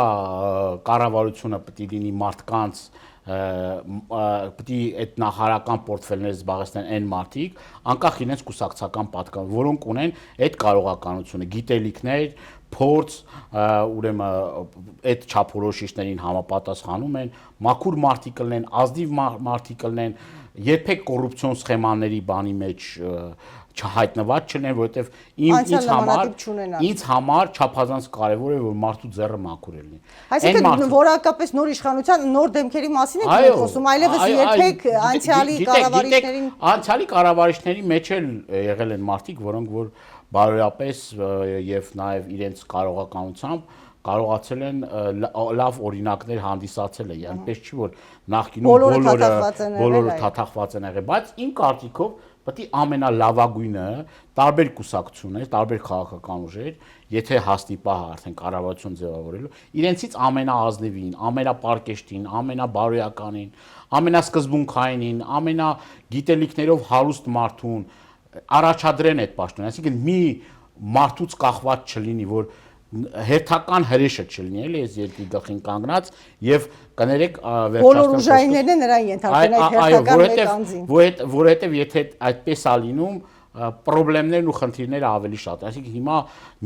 կառավարությունը պետք է լինի մարդկանց պետք է այդ նախարարական պորտֆելները զբաղեցնեն այն մարդիկ, անկախ իրենց կուսակցական պատկան, որոնք ունեն այդ կարողականությունը, գիտելիքներ, փորձ, ուրեմն այդ չափորոշիչներին համապատասխանում են, մաքուր մարդիկ լինեն, ազնիվ մարդիկ լինեն, երբեք կոռուպցիոն սխեմաների բանի մեջ չհայտնված չլինեն, որովհետև ինձ համար չափազանց կարևոր է, որ մարդու ձեռը մաքուր լինի։ Այսինքն որակապես նոր իշխանության նոր դեմքերի մասին եք խոսում, այլևս երբեք անցյալի կառավարիչներին անցյալի կառավարիչների մեջ էլ եղել են մարդիկ, որոնք որ բարոյապես եւ նաեւ իրենց կարողականությամբ կարողացել են լավ օրինակներ հանդիսացել են, այնպես չի որ նախկինում բոլորը թաթախված են եղել, բայց իմ կարծիքով պետք է ամենալավագույնը տարբեր կուսակցություններ, տարբեր քաղաքական ուժեր, եթե հասնի պահը արդեն կառավարություն ձևավորելու, իրենցից ամենաազնիվին, ամենապարկեշտին, ամենաբարոյականին, ամենասկզբունքայինին, ամենագիտելիքներով հարուստ մարդուն առաջադրեն այդ պաշտոնը, այսինքն մի մարդուց կախված չլինի, որ հերթական հրեշը չլինի, էլի այս երկրի գլխին կանգնած եւ կներեք բոլոր ուժայիններն են նրան ենթարկեն այդ հերթական մեկ անձին, որովհետեւ եթե այդպես է լինում պրոբլեմներն ու խնդիրները ավելի շատ, այսինքն հիմա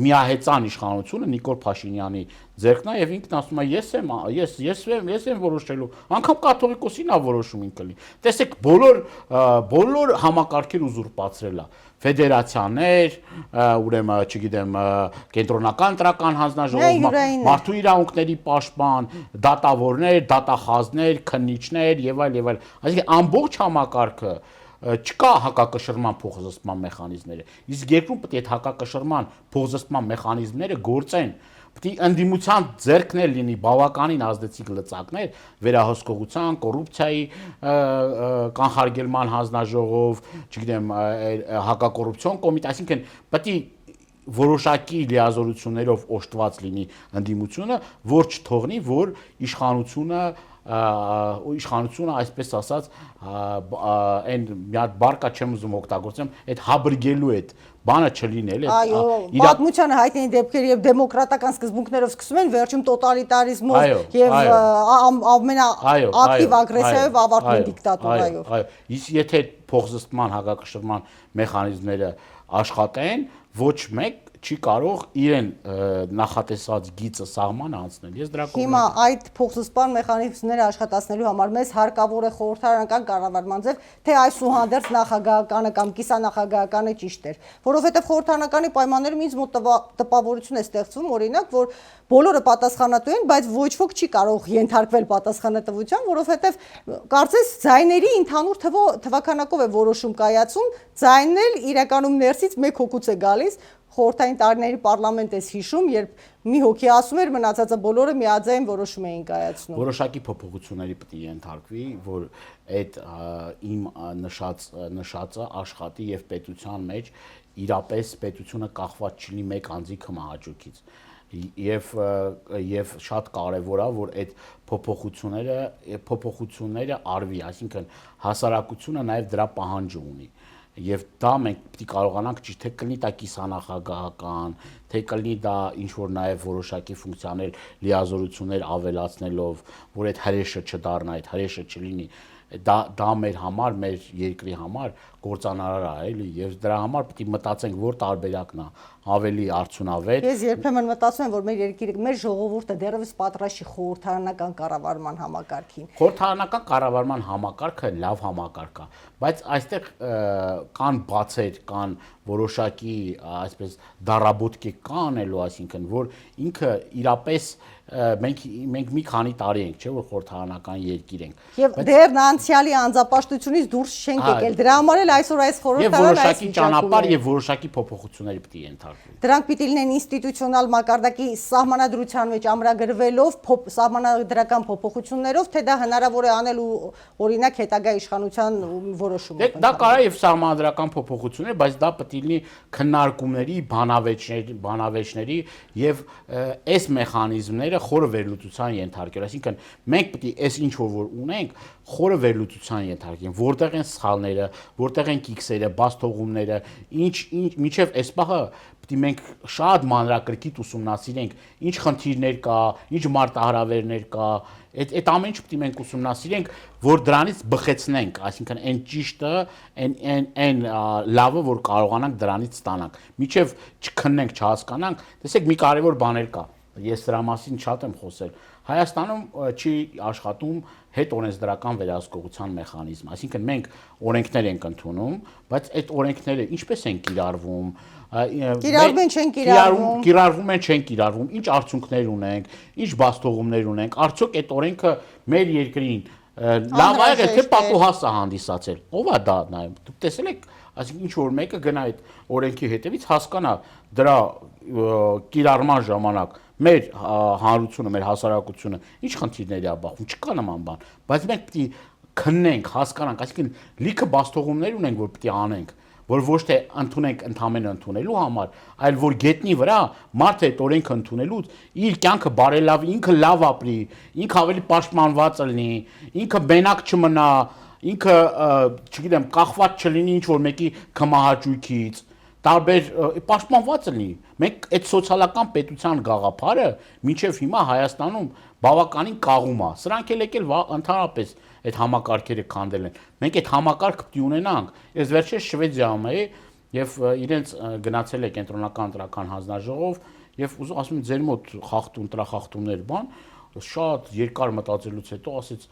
միահեծան իշխանությունը Նիկոլ Փաշինյանի ձեռքն է եւ ինքն ասում է ես եմ որոշելու, անգամ կաթողիկոսին է որոշում ինքնին։ Տեսեք, բոլոր համակարգեր ուզուրպացրել է ֆեդերացիաներ, ուրեմն, չգիտեմ, կենտրոնական ընտրական հանձնաժողով, մարդու իրավունքների պաշտպան, դատավորներ, դատախազներ, քննիչներ եւ այլ։ Այսինքն ամբողջ համակարգը չկա հակակշռման փոխզսպման մեխանիզմները։ Իսկ երկրում պետք է այդ հակակշռման փոխզսպման մեխանիզմները գործեն։ Պետք է ընդդիմության ձեռքն էլ լինի բավականին ազդեցիկ լծակներ վերահսկողության, կոռուպցիայի կանխարգելման հանձնաժողով, չգիտեմ, հակակոռուպցիոն կոմիտե, այսինքն պետք է որոշակի լիազորություններով օժտված լինի ընդդիմությունը, որ չթողնի, որ իշխանությունը այսպես ասած այն մի հատ բառ չեմ ուզում օգտագործեմ, այդ հաբրգելու այդ բանը չլինել է։ Այո, պատմությանը հայտնի դեպքեր եւ դեմոկրատական սկզբունքներով սկսում են, վերջում տոտալիտարիզմով եւ ամենաակտիվ ագրեսիայով ավարտում են դիկտատուրայով։ Այո, իսկ եթե փոխզսպման հակակշռման մեխանիզմները աշխատեն, ոչ մեկ չի կարող իրեն նախատեսած գիծը սահման անցնել։ Ես դրա Հիմա այդ փոխզսպան մեխանիզմները աշխատացնելու համար մեզ հարկավոր է խորհրդարանական կառավարման ձև, թե այսուհանդերձ նախագահականը կամ կիսանախագահականը ճիշտ էր, որովհետև խորհրդարանականի պայմաններում ինձ մոտ տպավորություն է ստեղծվում, օրինակ, որ բոլորը պատասխանատու են, բայց ոչ ոք չի կարող ենթարկվել պատասխանատվության, որովհետև կարծես ձայների ընդհանուր թվականակով է որոշում կայացում, ձայնն էլ իրականում ներսից մեկ հոգուց է գալիս, խորհրդային տարիների պարլամենտ էս հիշում, երբ մի հոգի ասում էր, մնացածը բոլորը միաձայն որոշում էին կայացնում։ Որոշակի փոփոխությունների պետք է ենթարկվի, որ այդ իմ նշածը աշխատի եւ պետության մեջ իրապես պետությունը կախված չլինի մեկ անձի կմահաճույքից։ Եվ շատ կարևոր է, որ այդ փոփոխությունները արվի, այսինքն հասարակությունը նաև դրա պահանջը ունի։ Եվ դա մենք պետք է կարողանանք ճիշտ թե կլինի դա կիսանախագահական, թե կլինի դա ինչ որ նաև որոշակի ֆունկցիաներ, լիազորություններ ավելացնելով, որ այդ հրեշը չդառնա, այդ հրեշը չլինի, դա մեր համար, մեր երկրի համար գործանարար է, էլի, եւ դրա համար պետք է մտածենք, որ տարբերակն է ավելի արդյունավետ։ Ես երբեմն մտածում եմ, որ մեր երկիրը, մեր ժողովուրդը դեռևս պատրաստ չի խորհրդարանական կառավարման համակարգին։ Խորհրդարանական կառավարման համակարգը լավ համակարգ է, բայց այստեղ կան բացեր, կան որոշակի, այսպես դարաբոդկե կան ելու, այսինքն, որ ինքը իրապես մենք մի քանի տարի ենք, չէ՞ որ խորհրդարանական երկիր ենք։ Եվ դեռ անցյալի անձապաշտությունից դուրս չենք եկել։ Դրա համար էլ այսօր այս խորհրդարանը այս ճանապարհ եւ որոշակի փոփոխությունների պետք է ենթարկվի։ Դրանք պիտի լինեն ինստիտուցիոնալ մակարդակի սահմանադրության մեջ ամրագրվելով սահմանադրական փոփոխություններով, թե դա հնարավոր է անել ու օրինակ հետագա իշխանության որոշումը։ Դա կարա եւ սահմանադրական փոփոխություններ, բայց դա պետք է լինի քննարկումների, բանավեճների եւ այս մեխանիզմները խորը վերլուծության ենթարկել։ Այսինքն մենք պետք է այս ինչ որ ունենք, խորը վերլուծության ենթարկենք, որտեղ են սխալները, որտեղ են կիքսերը, բացթողումները, ինչև այս պահը պետք է մենք շատ մանրակրկիտ ուսումնասիրենք, ինչ խնդիրներ կա, ինչ մարտահրավերներ կա, այդ ամեն ինչ պետք է մենք ուսումնասիրենք, որ դրանից բխեցնենք, այսինքն այն ճիշտը, այն լավը, որ կարողանանք դրանից ստանանք։ Միջև չքննենք, չհասկանանք, տեսեք մի կարևոր բաներ կա։ Ես դրա մասին շատ եմ խոսել։ Հայաստանում չի աշխատում հետ օրենսդրական վերահսկողության մեխանիզմը, այսինքն մենք օրենքներ ենք ընդունում, բայց այդ օրենքները ինչպես են կիրառվում, կիրառվում են, չեն կիրառվում, կիրառվում են, չեն կիրառվում, ինչ արդյունքներ ունենք, ինչ բացթողումներ ունենք, արդյոք այդ օրենքը մեր երկրին լավ է, թե պակուհաս է հանդիսացել, ով է դա նայում, դուք տեսել եք, այսինքն ինչ որ մեկը գնա այդ օրենքի հետևից հասկանա դրա կիրառման ժամանակ մեր հանրությունը, մեր հասարակությունը ինչ խնդիրների է բախվում, չկա նման բան, բայց մենք պետք է քննենք, հասկանանք, այսինքն լիքը բացթողումներ ունենք, որ պետք է անենք, որ ոչ թե ընդունենք ընդամենը ընդունելու համար, այլ որ գետնի վրա մարդը այդ օրենքը ընդունելուց իր կյանքը բարելավի, ինքը լավ ապրի, ինքը ավելի պաշտպանված լինի, ինքը մենակ չմնա, ինքը, չգիտեմ, կախված չլինի ինչ որ մեկի կմահաճույքից, տարբեր պաշտպանված լինի։ Մենք այդ սոցիալական պետության գաղափարը մինչև հիմա Հայաստանում բավականին կաղում է։ Սրանք էլ եկել ընդհանրապես այդ համակարգերը քանդել են։ Մենք այդ համակարգը պետք է ունենանք։ Ես վերջերս Շվեդիայում էի եւ իրենց գնացել է կենտրոնական ընտրական հանձնաժողով եւ ասում են ձեր մոտ խախտում, տրախախտումներ բան, շատ երկար մտածելուց հետո ասեց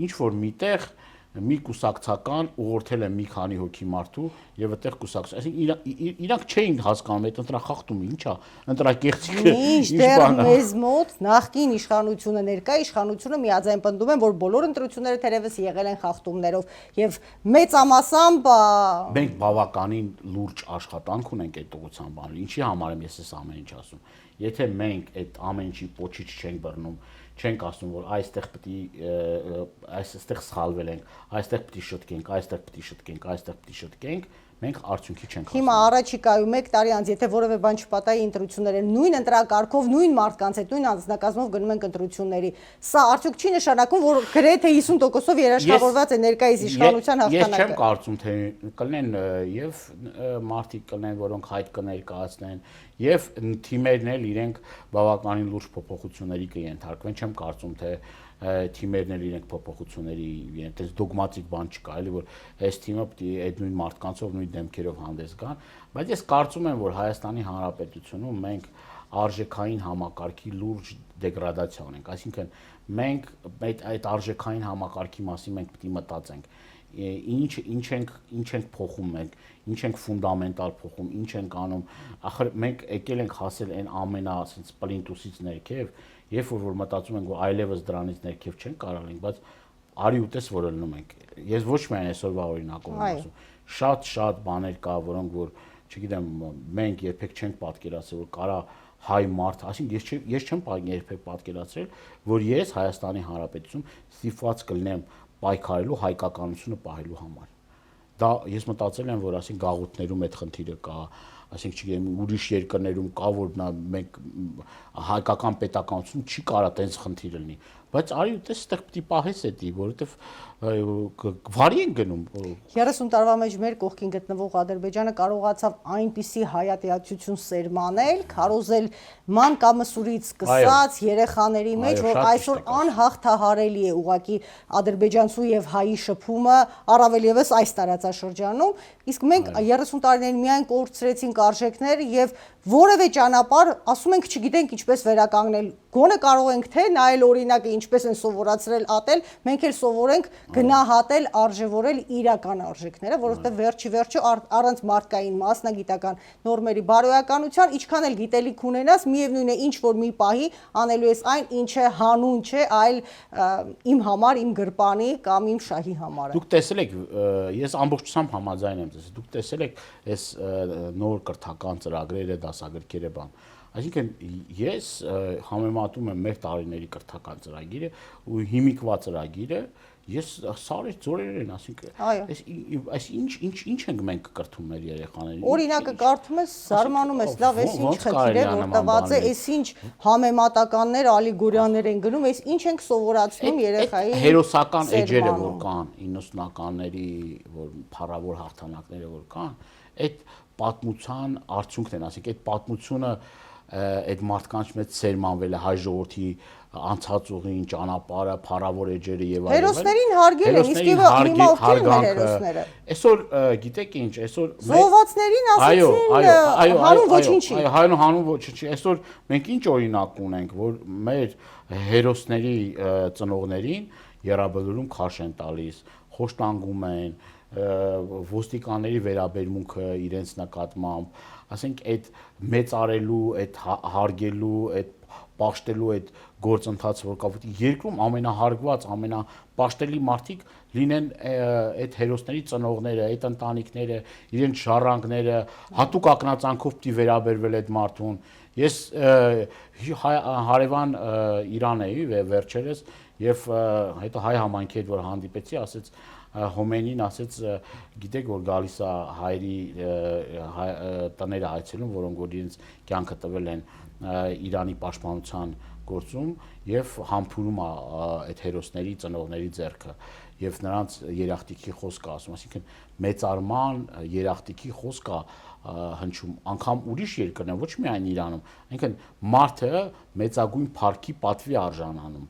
ինչ որ միտեղ մի կուսակցական ուղղորդել է մի քանի հոգի մարդու եւ այդտեղ կուսակց, այսինքն իրանք չէին հասկանում այդ ընտրախախտումը ինչ է, ընտրակեղծիքը ինչ դեռ մեզ մոտ նախկին իշխանությունը ներկա իշխանությունը միաձայն պնդում են, որ բոլոր ընտրությունները թերևս եղել են խախտումներով եւ մեծամասամբ մենք բավականին լուրջ աշխատանք ունենք այդ ուղղությամբ բանել, ինչի համար եմ ես այս ամեն ինչ ասում, եթե մենք այդ ամեն ինչի պոչիչ չենք բռնում, չենք ասում, որ այստեղ պետք է այստեղ սխալվել ենք, այստեղ պետք է շտկենք, այստեղ պետք է շտկենք, այստեղ պետք է շտկենք, մենք արդյունքի չենք հասնում։ Հիմա առաջիկայում 1 տարի անց, եթե որևէ բան չպատահի ընտրությունները, նույն ընտրակարգով, նույն մարդկանց հետ, նույն անձնակազմով գնում ենք ընտրությունների, սա արդյոք չի նշանակում, որ գրեթե 50%-ով երաշխավորված է ներկայիս իշխանության հաղթանակը։ Ես չեմ կարծում, թե կլինեն եւ մարդիկ կլինեն, որոնք հայտ կներկայացնեն, եւ թիմերն էլ իրենք բավականին լուրջ փոփոխությունների կենթարկվեն, չեմ կարծում, թե թիմերն իրենք փոփոխությունների իրենք այդպես դոգմատիկ բան չկա, էլի որ այս թիմը պիտի այդ նույն մարդկանցով նույն դեմքերով հանդես գան, բայց ես կարծում եմ, որ Հայաստանի Հանրապետությունում մենք արժեքային համակարգի լուրջ դեգրադացիա ունենք, այսինքն մենք այդ արժեքային համակարգի մասին մենք պիտի մտածենք ինչ ենք փոխում մենք, ինչ ենք ֆունդամենտալ փոխում, ինչ ենք անում, ախր մենք եկել ենք հասել այն ամենա ասենց պլինտուսից ներքև, երբ որ մտածում ենք, որ այլևս դրանից ներքև չենք կարող լինենք, բայց արի ուտես որ ելնում ենք։ Ես ոչ միայն այսօրվա օրինակով եմ ասում, շատ բաներ կա, որոնք որ, չգիտեմ, մենք երբեք չենք պատկերացրել, որ կարա հայ մարդ, այսինքն ես չեմ երբեք պատկերացրել, որ ես Հայաստանի Հանրապետություն ստիպված կլինեմ պայքարելու հայկականությունը պահելու համար։ Դա ես մտածել եմ, որ ասենք գաղութներում այդ խնդիրը կա, ասենք չգիտեմ, ուրիշ երկրներում կա, որ մենք հայկական պետականություն չի կարա տենց խնդիր լինի, բայց արի ու տես այդտեղ պիտի պահես էդի, որովհետև վարի են գնում։ 30 տարվա մեջ մեր կողքին գտնվող Ադրբեջանը կարողացավ այնպիսի հայատյացություն սերմանել, քարոզել մանկամսուրից սկսած երեխաների մեջ, որ այսօր անհաղթահարելի է ուղղակի ադրբեջանցու եւ հայի շփումը, առավել եւս այս տարածաշրջանում, իսկ մենք 30 տարիներին միայն կորցրեցինք արժեքներ եւ որևէ ճանապարհ, ասում ենք, չգիտենք ինչպես վերականգնել, գոնե կարող ենք թե նայել օրինակը ինչպես են սովորացրել ատել, մենք էլ սովորենք գնահատել, արժևորել իրական արժեքները, որովհետև վերջի առանց մարդկային մասնագիտական նորմերի բարոյականության, ինչքան էլ գիտելիք ունենաս, միևնույն է ինչ որ մի պահի անելու ես այն, ինչը հանուն չէ, այլ իմ համար, իմ գրպանի կամ իմ շահի համար է։ Դուք տեսել եք, ես ամբողջությամբ համաձայն եմ ձեզ, դուք տեսել եք այս նոր կրթական ծրագրերը, դասագրքերը բան։ Այսինքն ես համեմատում եմ մեր տարիների կրթական ծրագիրը ու հիմիկվա ծրագիրը, ես սարեր ձորեր են, այսինքն այս ինչ ենք մենք կրթում մեր երեխաներին։ Օրինակը կարդում ես, զարմանում ես, լավ, այս ինչ խնդիր է, որ տված է, այս ինչ համեմատականներ, ալեգորիաներ են գնում, այս ինչ ենք սովորացնում երեխայի հերոսական էջերը որ կան 90-ականների, որ փառավոր հաղթանակները որ կան, այդ պատմության արդյունքն են, ասենք այդ պատմությունը այդ մարդկանց մեջ սերմանվել է հայ ժողովրդի անցած ուղին, ճանապարհը, փառավոր էջերը եւ այլն։ Հերոսներին հարգել են, իսկ հիմա ովքեր են մեր հերոսները։ Այսօր գիտեք ինչ, այսօր զոհվածներին ասեցին հանուն ոչինչի։ Այո, հանուն ոչինչի։ Այսօր մենք ինչ օրինակ ունենք, որ մեր հերոսների ծնողներին եռաբլուրում քաշ են տալիս, խոշտանգում են, ոստիկանների վերաբերմունքը իրենց նկատմամբ, ասենք այդ մեծարելու, այդ հարգելու, այդ պաշտելու այդ գործընթացը որ կա, երկրում ամենահարգված, ամենապաշտելի մարդիկ լինեն այդ հերոսների ծնողները, այդ ընտանիքները, իրենց ժառանգները, հատուկ ակնածանքով պիտի վերաբերվել այդ մարդուն։ Ես հարևան Իրան էի վերջերս եւ հետո հայ համայնքի հետ որ հանդիպեցի, ասեց Հոմենին ասեց, գիտեք որ գալիս է հայերի տները այցելում, որոնք որ իրենց կյանքը տվել են Իրանի պաշտպանության գործում եւ համբուրում է այդ հերոսների ծնողների ձեռքը եւ նրանց երախտիկի խոսքը ասում, այսինքն մեծարման երախտիկի խոսքը հնչում անգամ ուրիշ երկրներում, ոչ միայն Իրանում, այնինքն մարդը մեծագույն փառքի պատվի արժանանում,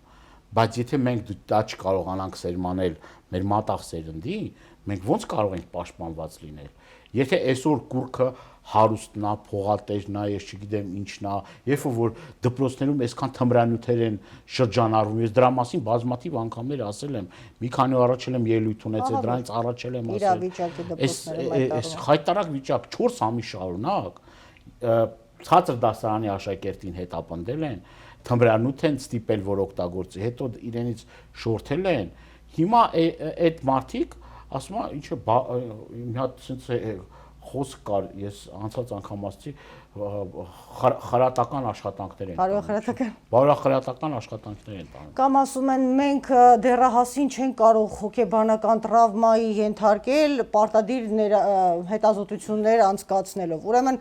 բայց եթե մենք դա չկարողանանք սերմանել մեր մատաղ սերնդի, մենք ոնց կարող ենք պաշտպանված լինել։ Եթե այսօր կուրքը հարուստն է, փողատերն է, ես չգիտեմ ինչն է, երբ որ դպրոցներում այսքան թմրանյութեր են շրջանառվում, ես դրա մասին բազմաթիվ անգամներ ասել եմ, մի քանի օր առաջ եմ ելույթ ունեցել, դրանից առաջ եմ ասել։ Այս խայտարակ վիճակ 4 ամիս շարունակ ցածր դասարանի աշակերտին հետապնդել են, թմրանյութ են ստիպել, որ օգտագործի, հետո իրենից շորթել են։ Հիմա այդ մարդիկ ասում են, ինչը մի հատ sense խոսք կար, ես անցած անգամ ասացի, խրատական աշխատանքներ են։ Բարոյախրատական աշխատանքներ են տանում։ Կամ ասում են մենք դեռահասին չեն կարող հոգեբանական տրավմայի ենթարկել պարտադիր հետազոտություններ անցկացնելով։ Ուրեմն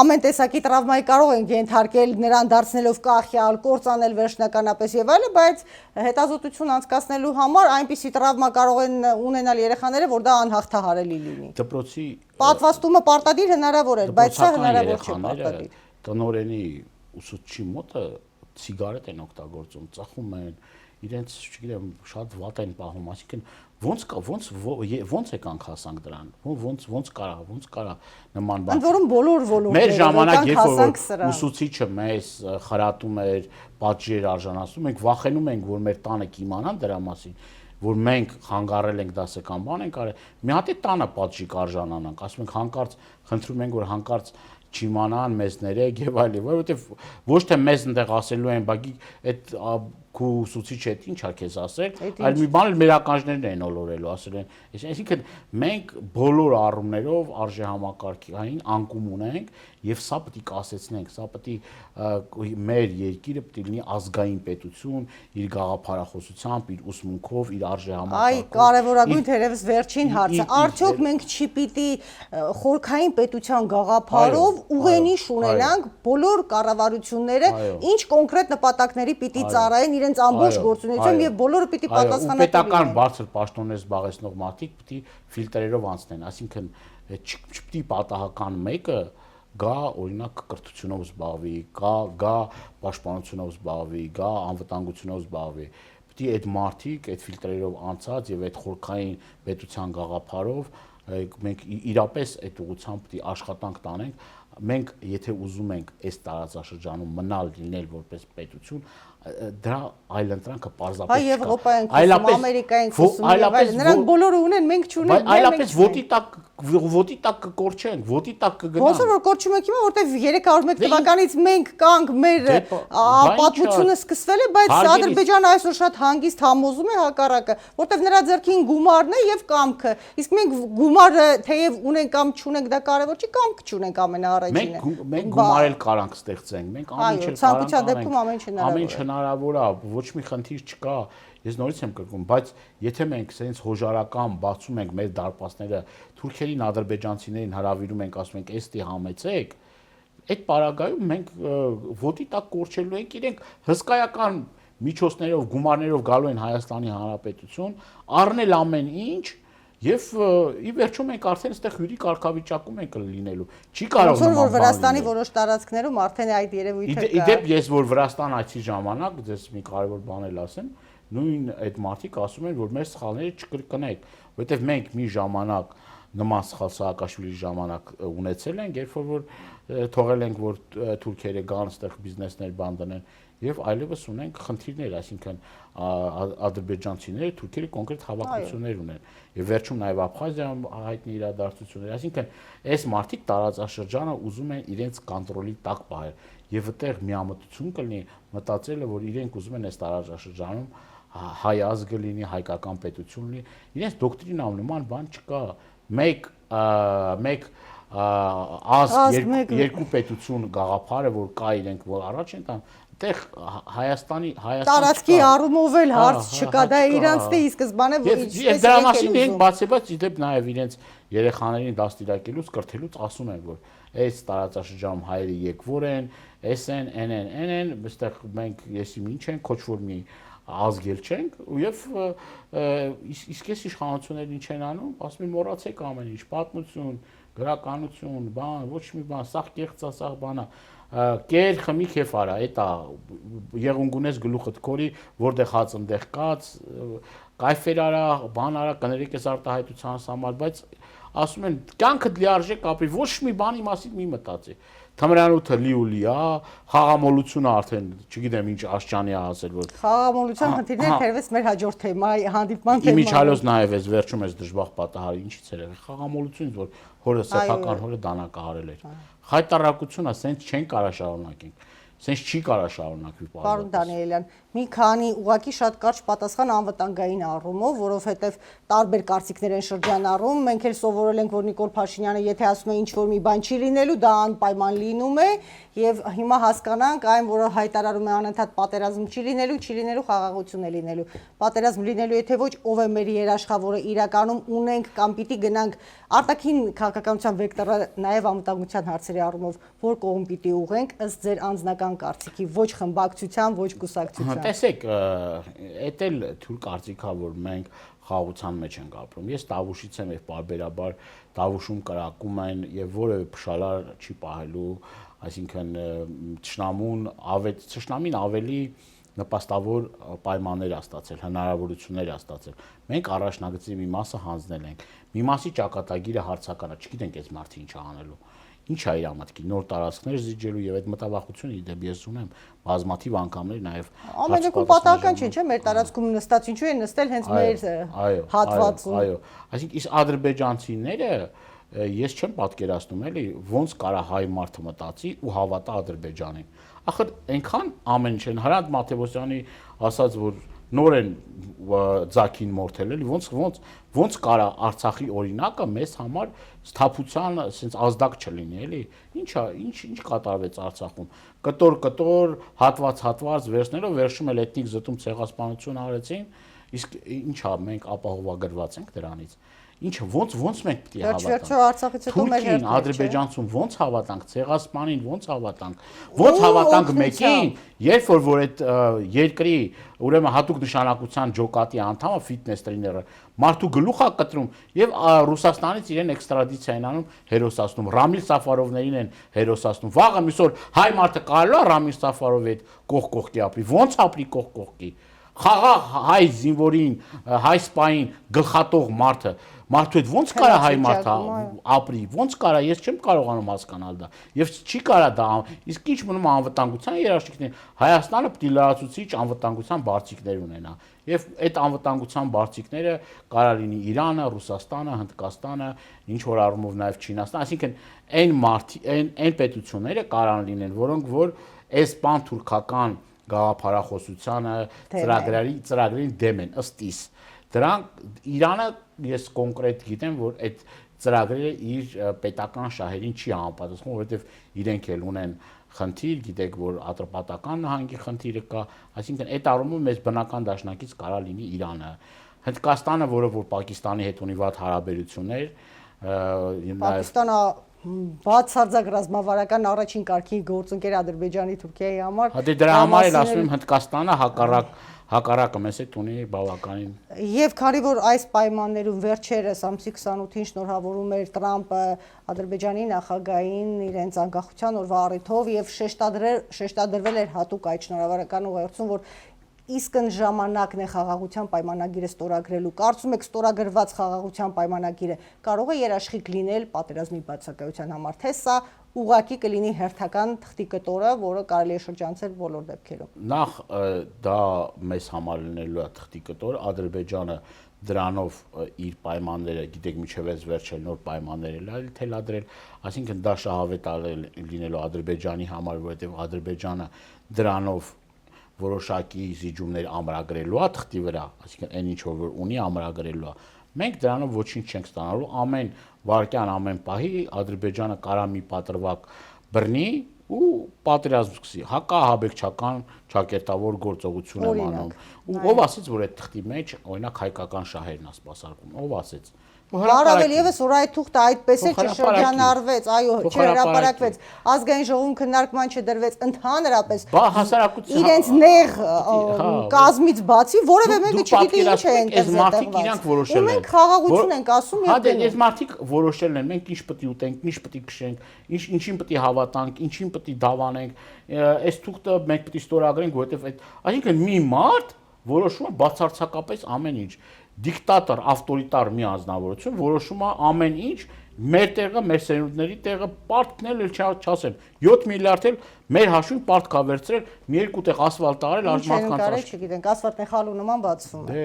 ամեն տեսակի տրավմայի կարող ենք ենթարկել նրան դարձնելով կախյալ, կործանել վերջնականապես եւ այլն, բայց հետազոտություն անցկացնելու համար այնպիսի տրավմա կարող են ունենալ երեխաները, որ դա անհաղթահարելի լինի։ Դպրոցի պատվաստումը պարտադիր հնարավոր էր, բայց սա հնարավոր չէ պարտադիր։ Տնօրենի ուսուցչի մոտը սիգարետ են օգտագործում, ծխում են, իրենց, չգիտեմ, շատ վատ են պահում, այսինքն ոնց եկանք հասանք դրան, ոնց կարա նման բան։ Ընդ որում բոլոր ոլորտներում մեր ժամանակ երբ հասանք որ սրան։ ուսուցիչը մեզ խրատում էր, պատժեր արժանացնում, մենք վախենում ենք, որ մեր տանը կիմանան դրա մասին, որ մենք խանգարել ենք դասական բան ենք արել։ Մի հատ է տանը պատժի կարժանանանք, ասում ենք հանկարծ խնդրում ենք, որ հանկարծ չիմանան մեզ ներեք եւ այլն, որովհետեւ ոչ թե մեզ այնտեղ ասելու են, բակի այդ քու ուսուցիչը այդ ի՞նչ ա քեզ ասել, այլ մի բան էլ մեր ականջներն են ոլորելու, ասել են, այսինքն մենք բոլոր առումներով արժեհամակարգային անկում ունենք եւ սա պետք է կասեցնենք, սա պետք է մեր երկիրը պետք է լինի ազգային պետություն, իր գաղափարախոսությամբ, իր ուսմունքով, իր արժեհամակարգով։ Այ կարևորագույն թերևս վերջին հարցը, արդյոք մենք չի պիտի խորքային պետության գաղափարով ուղենիշ ունենանք բոլոր կառավարությունները, ինչ կոնկրետ նպատակների պիտի ծառայեն իրենց ամբողջ գործունեությամբ եւ բոլորը պիտի պատասխանատու լինեն։ Պետական բարձր պաշտոններ զբաղեցնող մարդիկ պիտի ֆիլտրերով անցնեն, այսինքն չպիտի պատահական մեկը գա օրինակ կրթությունով զբաղվի, գա պաշտպանությունով զբաղվի, գա անվտանգությունով զբաղվի։ Պիտի այդ մարդիկ այդ ֆիլտրերով անցած եւ այդ խորքային պետության գաղափարով մենք իրապես այդ ուղղությամբ պիտի աշխատանք տանենք։ Մենք եթե ուզում ենք այս տարածաշրջանում մնալ լինել որպես պետություն, դրա այլընտրանքը պարզապես չկա։ Հայ Եվրոպայում, Ամերիկայում, նրանք բոլորը ունեն, մենք չունենք։ Այլապես ոտի տակ կկորչենք, ոտի տակ կգնանք։ Ոնց որ կորչում եք հիմա, որտեվ 301 թվականից մենք կանք, մեր պատմությունը սկսվել է, բայց Ադրբեջանը այսօր շատ հանգիստ համոզում է հակառակը, որտեվ նրա ձեռքին գումարն է եւ կամքը։ Իսկ մենք գումարը թեև ունենք կամ չունենք, դա կարևոր չի, կամք չունենք ամենաառաջինը։ Մենք գումարել կարանք ստեղծենք, մենք ամեն ինչ ցանկության դեպքում ամեն ինչ հնարավոր է, ոչ մի խնդիր չկա։ Ես նորից եմ կրկնում, բայց եթե մենք սենց հոժարական բացում ենք մեր դարպասները, թուրքերին, ադրբեջանցիներին հրավիրում ենք, ասում ենք, «Էստի համեցեք», այդ պարագայում մենք ոտի տակ կորչելու ենք, իրենք հսկայական միջոցներով, գումարներով գալու են Հայաստանի Հանրապետություն, առնել ամեն ինչ եւ ի վերջո մենք արդեն այստեղ հյուրի կարգավիճակում ենք լինելու։ Չի կարող նման բան լինել։ Որ Վրաստանի որոշ տարածքներում արդեն այդ երևույթը կա։ Իդեպ ես որ Վրաստան այցի ժամանակ, դες մի կարևոր բան էլ ասեմ, նույն այդ մարդիկ ասում են, որ մեր սխալները չկրկնեք, որովհետեւ մենք մի ժամանակ նման սխալ Սաակաշվիլի ժամանակ ունեցել ենք, երբ որ թողել ենք, որ թուրքերը գան այստեղ բիզնեսներ բան դնեն եւ այլևս ունենք խնդիրներ, այսինքն ադրբեջանցիները, թուրքերը կոնկրետ հավակնություններ ունեն եւ վերջում նաեւ Աբխազիայում հայտնի իրադարձություններ, այսինքն այս մարդիկ տարածաշրջանը ուզում են իրենց կոնտրոլի տակ պահել եւ այդտեղ միամտություն կլինի մտածելը, որ իրենք ուզում են այս տարածաշրջանում հայ ազգը լինի, հայկական պետություն լինի, իրենց դոկտրինա նման բան չկա, մեկ ազգ երկու պետություն գաղափարը որ կա իրենք որ առաջ են տան այդտեղ Հայաստանի տարածքի առումով էլ հարց չկա, դա իրանց դե ի սկզբանե եւ դրա մասին են բացեբաց իդեպ նաեւ իրենց երեխաներին դաստիարակելուց կրթելուց ասում են որ այս տարածաշրջանում հայերը եկվոր են, էս են, են, այստեղ մենք եսի ինչ են, քոչվոր մի ազգել չենք եւ իսկ այս իշխանությունները ինչ են անում, ասում են մոռացեք ամեն ինչ, պատմություն, գրականություն, բան, ոչ մի բան, սաղ կեղծա, սաղ բանա, կեր խմի քեֆ արա, էտա եղունգունես գլուխդ քորի, որտեղ հաց ընդեղ կաց, կայֆեր արա, բան արա, կներեք ես արտահայտության համար, բայց ասում են կյանքդ լիարժեք ապրի, ոչ մի բանի մասին մի մտածի։ Թմրանութը լի է, խաղամոլությունը արդեն, չգիտեմ ինչ Աշճանի ասել որ խաղամոլության խնդիրները թերևս մեր հաջորդ թեմայի հանդիպման թեման։ Իմիջիալոց նաև էս վերջում էս դժբախ պատահարը ինչից էր եղել խաղամոլությունից որ հորը սեփական հորը դանակահարել էր։ Խայտարակությունը սենց չեն կարա շարունակենք։ Սենց չի կարա շարունակվի բանը։ Պարոն Դանիելյան, մի քանի ուղղակի շատ կարճ պատասխան անվտանգային առումով, որովհետև տարբեր կարծիքներ են շրջանառում, մենք էլ սովորել ենք, որ Նիկոլ Փաշինյանը եթե ասում է ինչ-որ մի բան չի լինելու, դա անպայման լինում է, եւ հիմա հասկանանք այն, որը հայտարարում է անընդհատ պատերազմ չի լինելու, խաղաղություն է լինելու։ Պատերազմ լինելու եթե ոչ, ով է մեր երաշխավորը իրականում ունենք կամ պիտի գնանք արտաքին քաղաքականության վեկտորը նաեւ անվտանգության հարցերի առումով որ կողմ պիտի ուղենք ըստ ձեր անձնական կարծիքի, ոչ խմբակցության, ոչ կուսակցության։ Տեսեք, էդ էլ թույլ կարծիքա, որ մենք խաղաղության մեջ ենք ապրում։ Ես Տավուշից եմ եւ բարբերաբար Տավուշում կրակում են եւ որևէ փշալար չի պահելու, այսինքն ճշնամին ավելի նպաստավոր պայմաններ ստացել, հնարավորություններ ստացել։ Մենք առաջնագծի մի մասը հանձնել ենք։ Մի մասի ճակատագիրը հարցական է, չգիտենք այս մարդը ինչ է անելու։ Ինչ է իր մտքի նոր տարածքներ զիջելու եւ այդ մտավախությունը իդեպ ես ունեմ բազմաթիվ անգամներ նաեւ ամենակում պատահական չէ, մեր տարածքում նստած ինչու են նստել հենց մեր հատվածում։ Այո, այսինքն իսկ ադրբեջանցիները ես չեմ պատկերացնում էլի ոնց կարա հայ մարդը մտածի ու հավատա Ադրբեջանին։ Ախր այնքան ամեն ինչ են Հրանտ Մաթեոսյանի ասած որ նոր են ձակին մորթել էլի ոնց կարա Արցախի օրինակը մեզ համար սթափության ասենց ազդակ չլինի էլի ինչ կատարվեց Արցախում կտոր հատված վերցնելով վերջում էլ էթնիկ զտում ցեղասպանություն արեցին իսկ ինչա մենք ապահովագրված ենք դրանից Ինչը ոնց մենք պիտի հավատանք։ Վերջ-վերջո Արցախից հետո մեր հետ Ադրբեջանցում ոնց հավատանք, ցեղասպանին ոնց հավատանք մեկին, երբ որ այդ երկրի ուրեմն հատուկ նշանակության ջոկատի անդամը ֆիթնես տրեյները մարդու գլուխ է կտրում եւ Ռուսաստանից իրեն էքստրադիցիա են անում հերոսացնում Ռամիլ Սաֆարովներին են հերոսացնում վաղը միսօր հայ մարդը կարելի է Ռամիլ Սաֆարովի հետ կողքի ապրի ոնց ապրի կողքի խաղաղ հայ զինվորին հայ սպային գլխատող մարդու հետ ոնց կարա հայ մարդը ապրի ոնց կարա ես չեմ կարողանում հասկանալ դա եւ չի կարա դա իսկ ինչ մնում անվտանգության երաշխիքներ Հայաստանը պիտի լրացուցիչ անվտանգության բարձիկներ ունենա եւ այդ անվտանգության բարձիկները կարա լինի Իրանը Ռուսաստանը Հնդկաստանը ինչ որ առումով նաեւ Չինաստանը այսինքն այն պետությունները կարան լինեն որոնք որ այս պան-թուրքական գաղափարախոսությանը ծրագրերին դեմ են ըստ իս դրանք Իրանը ես կոնկրետ գիտեմ որ այդ ծրագրերը իր պետական շահերին չի համապատասխանում որովհետև իրենք էլ ունեն խնդիր գիտեք որ Ատրպատական նահանգի խնդիրը կա այսինքն այդ առումով մեծ բնական դաշնակից կարա լինի Իրանը Հնդկաստանը որը որ Պակիստանի հետ ունի վատ հարաբերություններ Պակիստանը բացարձակ ռազմավարական առաջին կարգի գործընկեր Ադրբեջանի Թուրքիայի համար Հատի դրա համար էլ ասում եմ Հնդկաստանը հակառակը մեզ հետ ունի բավականին Եվ քանի որ այս պայմաններում վերջերս ամսի 28-ին շնորհավորում էր Տրամպը Ադրբեջանի նախագահին իրենց անկախության օրվա առիթով եւ շեշտադրվել էր հատուկ այդ շնորհավորական ուղերձում որ Իսկն ժամանակն է խաղաղության պայմանագիրը ստորագրելու կարծում եք ստորագրված խաղաղության պայմանագիրը կարող է երաշխիք լինել պատերազմի բացակայության համար թե սա ուղղակի կլինի հերթական թղթի կտորը որը կարելի է շրջանցել բոլոր դեպքերում Նախ դա մեզ համար լինելու է թղթի կտոր Ադրբեջանը դրանով իր պայմանները գիտեք միջև այս վերջել նոր պայմաններ էլ թելադրել այսինքն դա շահավետ լինելու Ադրբեջանի համար որովհետև Ադրբեջանը դրանով որոշակի զիջումներ ամրագրելու է թղթի վրա, այսինքն այն ինչ որ ունի ամրագրելու է։ Մենք դրանով ոչինչ չենք ստանալու, ամեն վարկյան, ամեն պահի Ադրբեջանը կարա մի պատրվակ բռնի ու պատերազմ սկսի, հակահաբեկչական ճակերտավոր գործողություն եմ անում։ Ու ով ասեց, որ այդ թղթի մեջ օրինակ հայկական շահերն է սպասարկում, ով ասեց։ Առավել եւս որ այդ թուղթը այդպես է չշրջանառվեց, այո, չհրապարակվեց, ազգային ժողովում քննարկման չդրվեց, ընդհանրապես իրենց նեղ կազմից բացի որևէ մեկը չգիտի ինչ է ընտրվել։ Ու մենք խաղաղություն ենք ասում եւ դե այս մարդիկ որոշել են մենք ինչ պետք է ուտենք, ինչ պետք է քշենք, ինչին պետք է հավատանք, ինչին պետք է դավանենք, այս թուղթը մենք պետք է ստորագրենք, որովհետեւ այդ այսինքն մի մարդ որոշում է բացարձակապես ամեն ինչ դիկտատոր ավտորիտար մի անձնավորություն որոշում է ամեն ինչ մեր տեղը մեր սերունդների տեղը պարտքնել էլ չասեմ 7 միլիարդ էլ մեր հաշվին պարտք ա վերցրել մի երկու տեղ ասֆալտ արել աշխարհ չգիտենք ասֆալտն է խալու նման բացվում է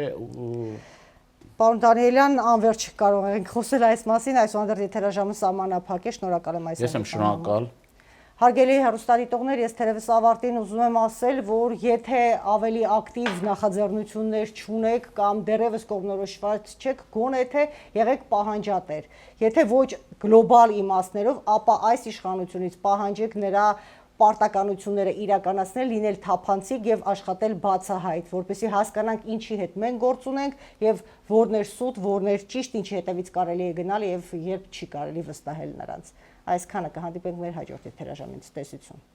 Պարոն Դանիելյան անverջ կարող ենք խոսել այս մասին այսօր եթերաժամը սահմանափակ է շնորհակալ եմ այս Ես եմ շնորհակալ Հարգելի հեռուստադիտողներ, ես թերևս ավարտին ուզում եմ ասել, որ եթե ավելի ակտիվ նախաձեռնություններ չունեք կամ դեռևս կողմնորոշված չեք, գոնե թե եղեք պահանջատեր։ Եթե ոչ գլոբալ իմաստներով, ապա այս իշխանությունից պահանջեք նրա պարտականությունները իրականացնել, լինել թափանցիկ եւ աշխատել բացահայտ, որպեսզի հասկանանք ինչի հետ մենք գործ ունենք եւ որն է սուտ, որն է ճիշտ, ինչի հետևից կարելի է գնալ եւ երբ չի կարելի վստահել նրանց։ Այսքանը կհանդիպենք մեր հաջորդ եթերաժամից տեսություն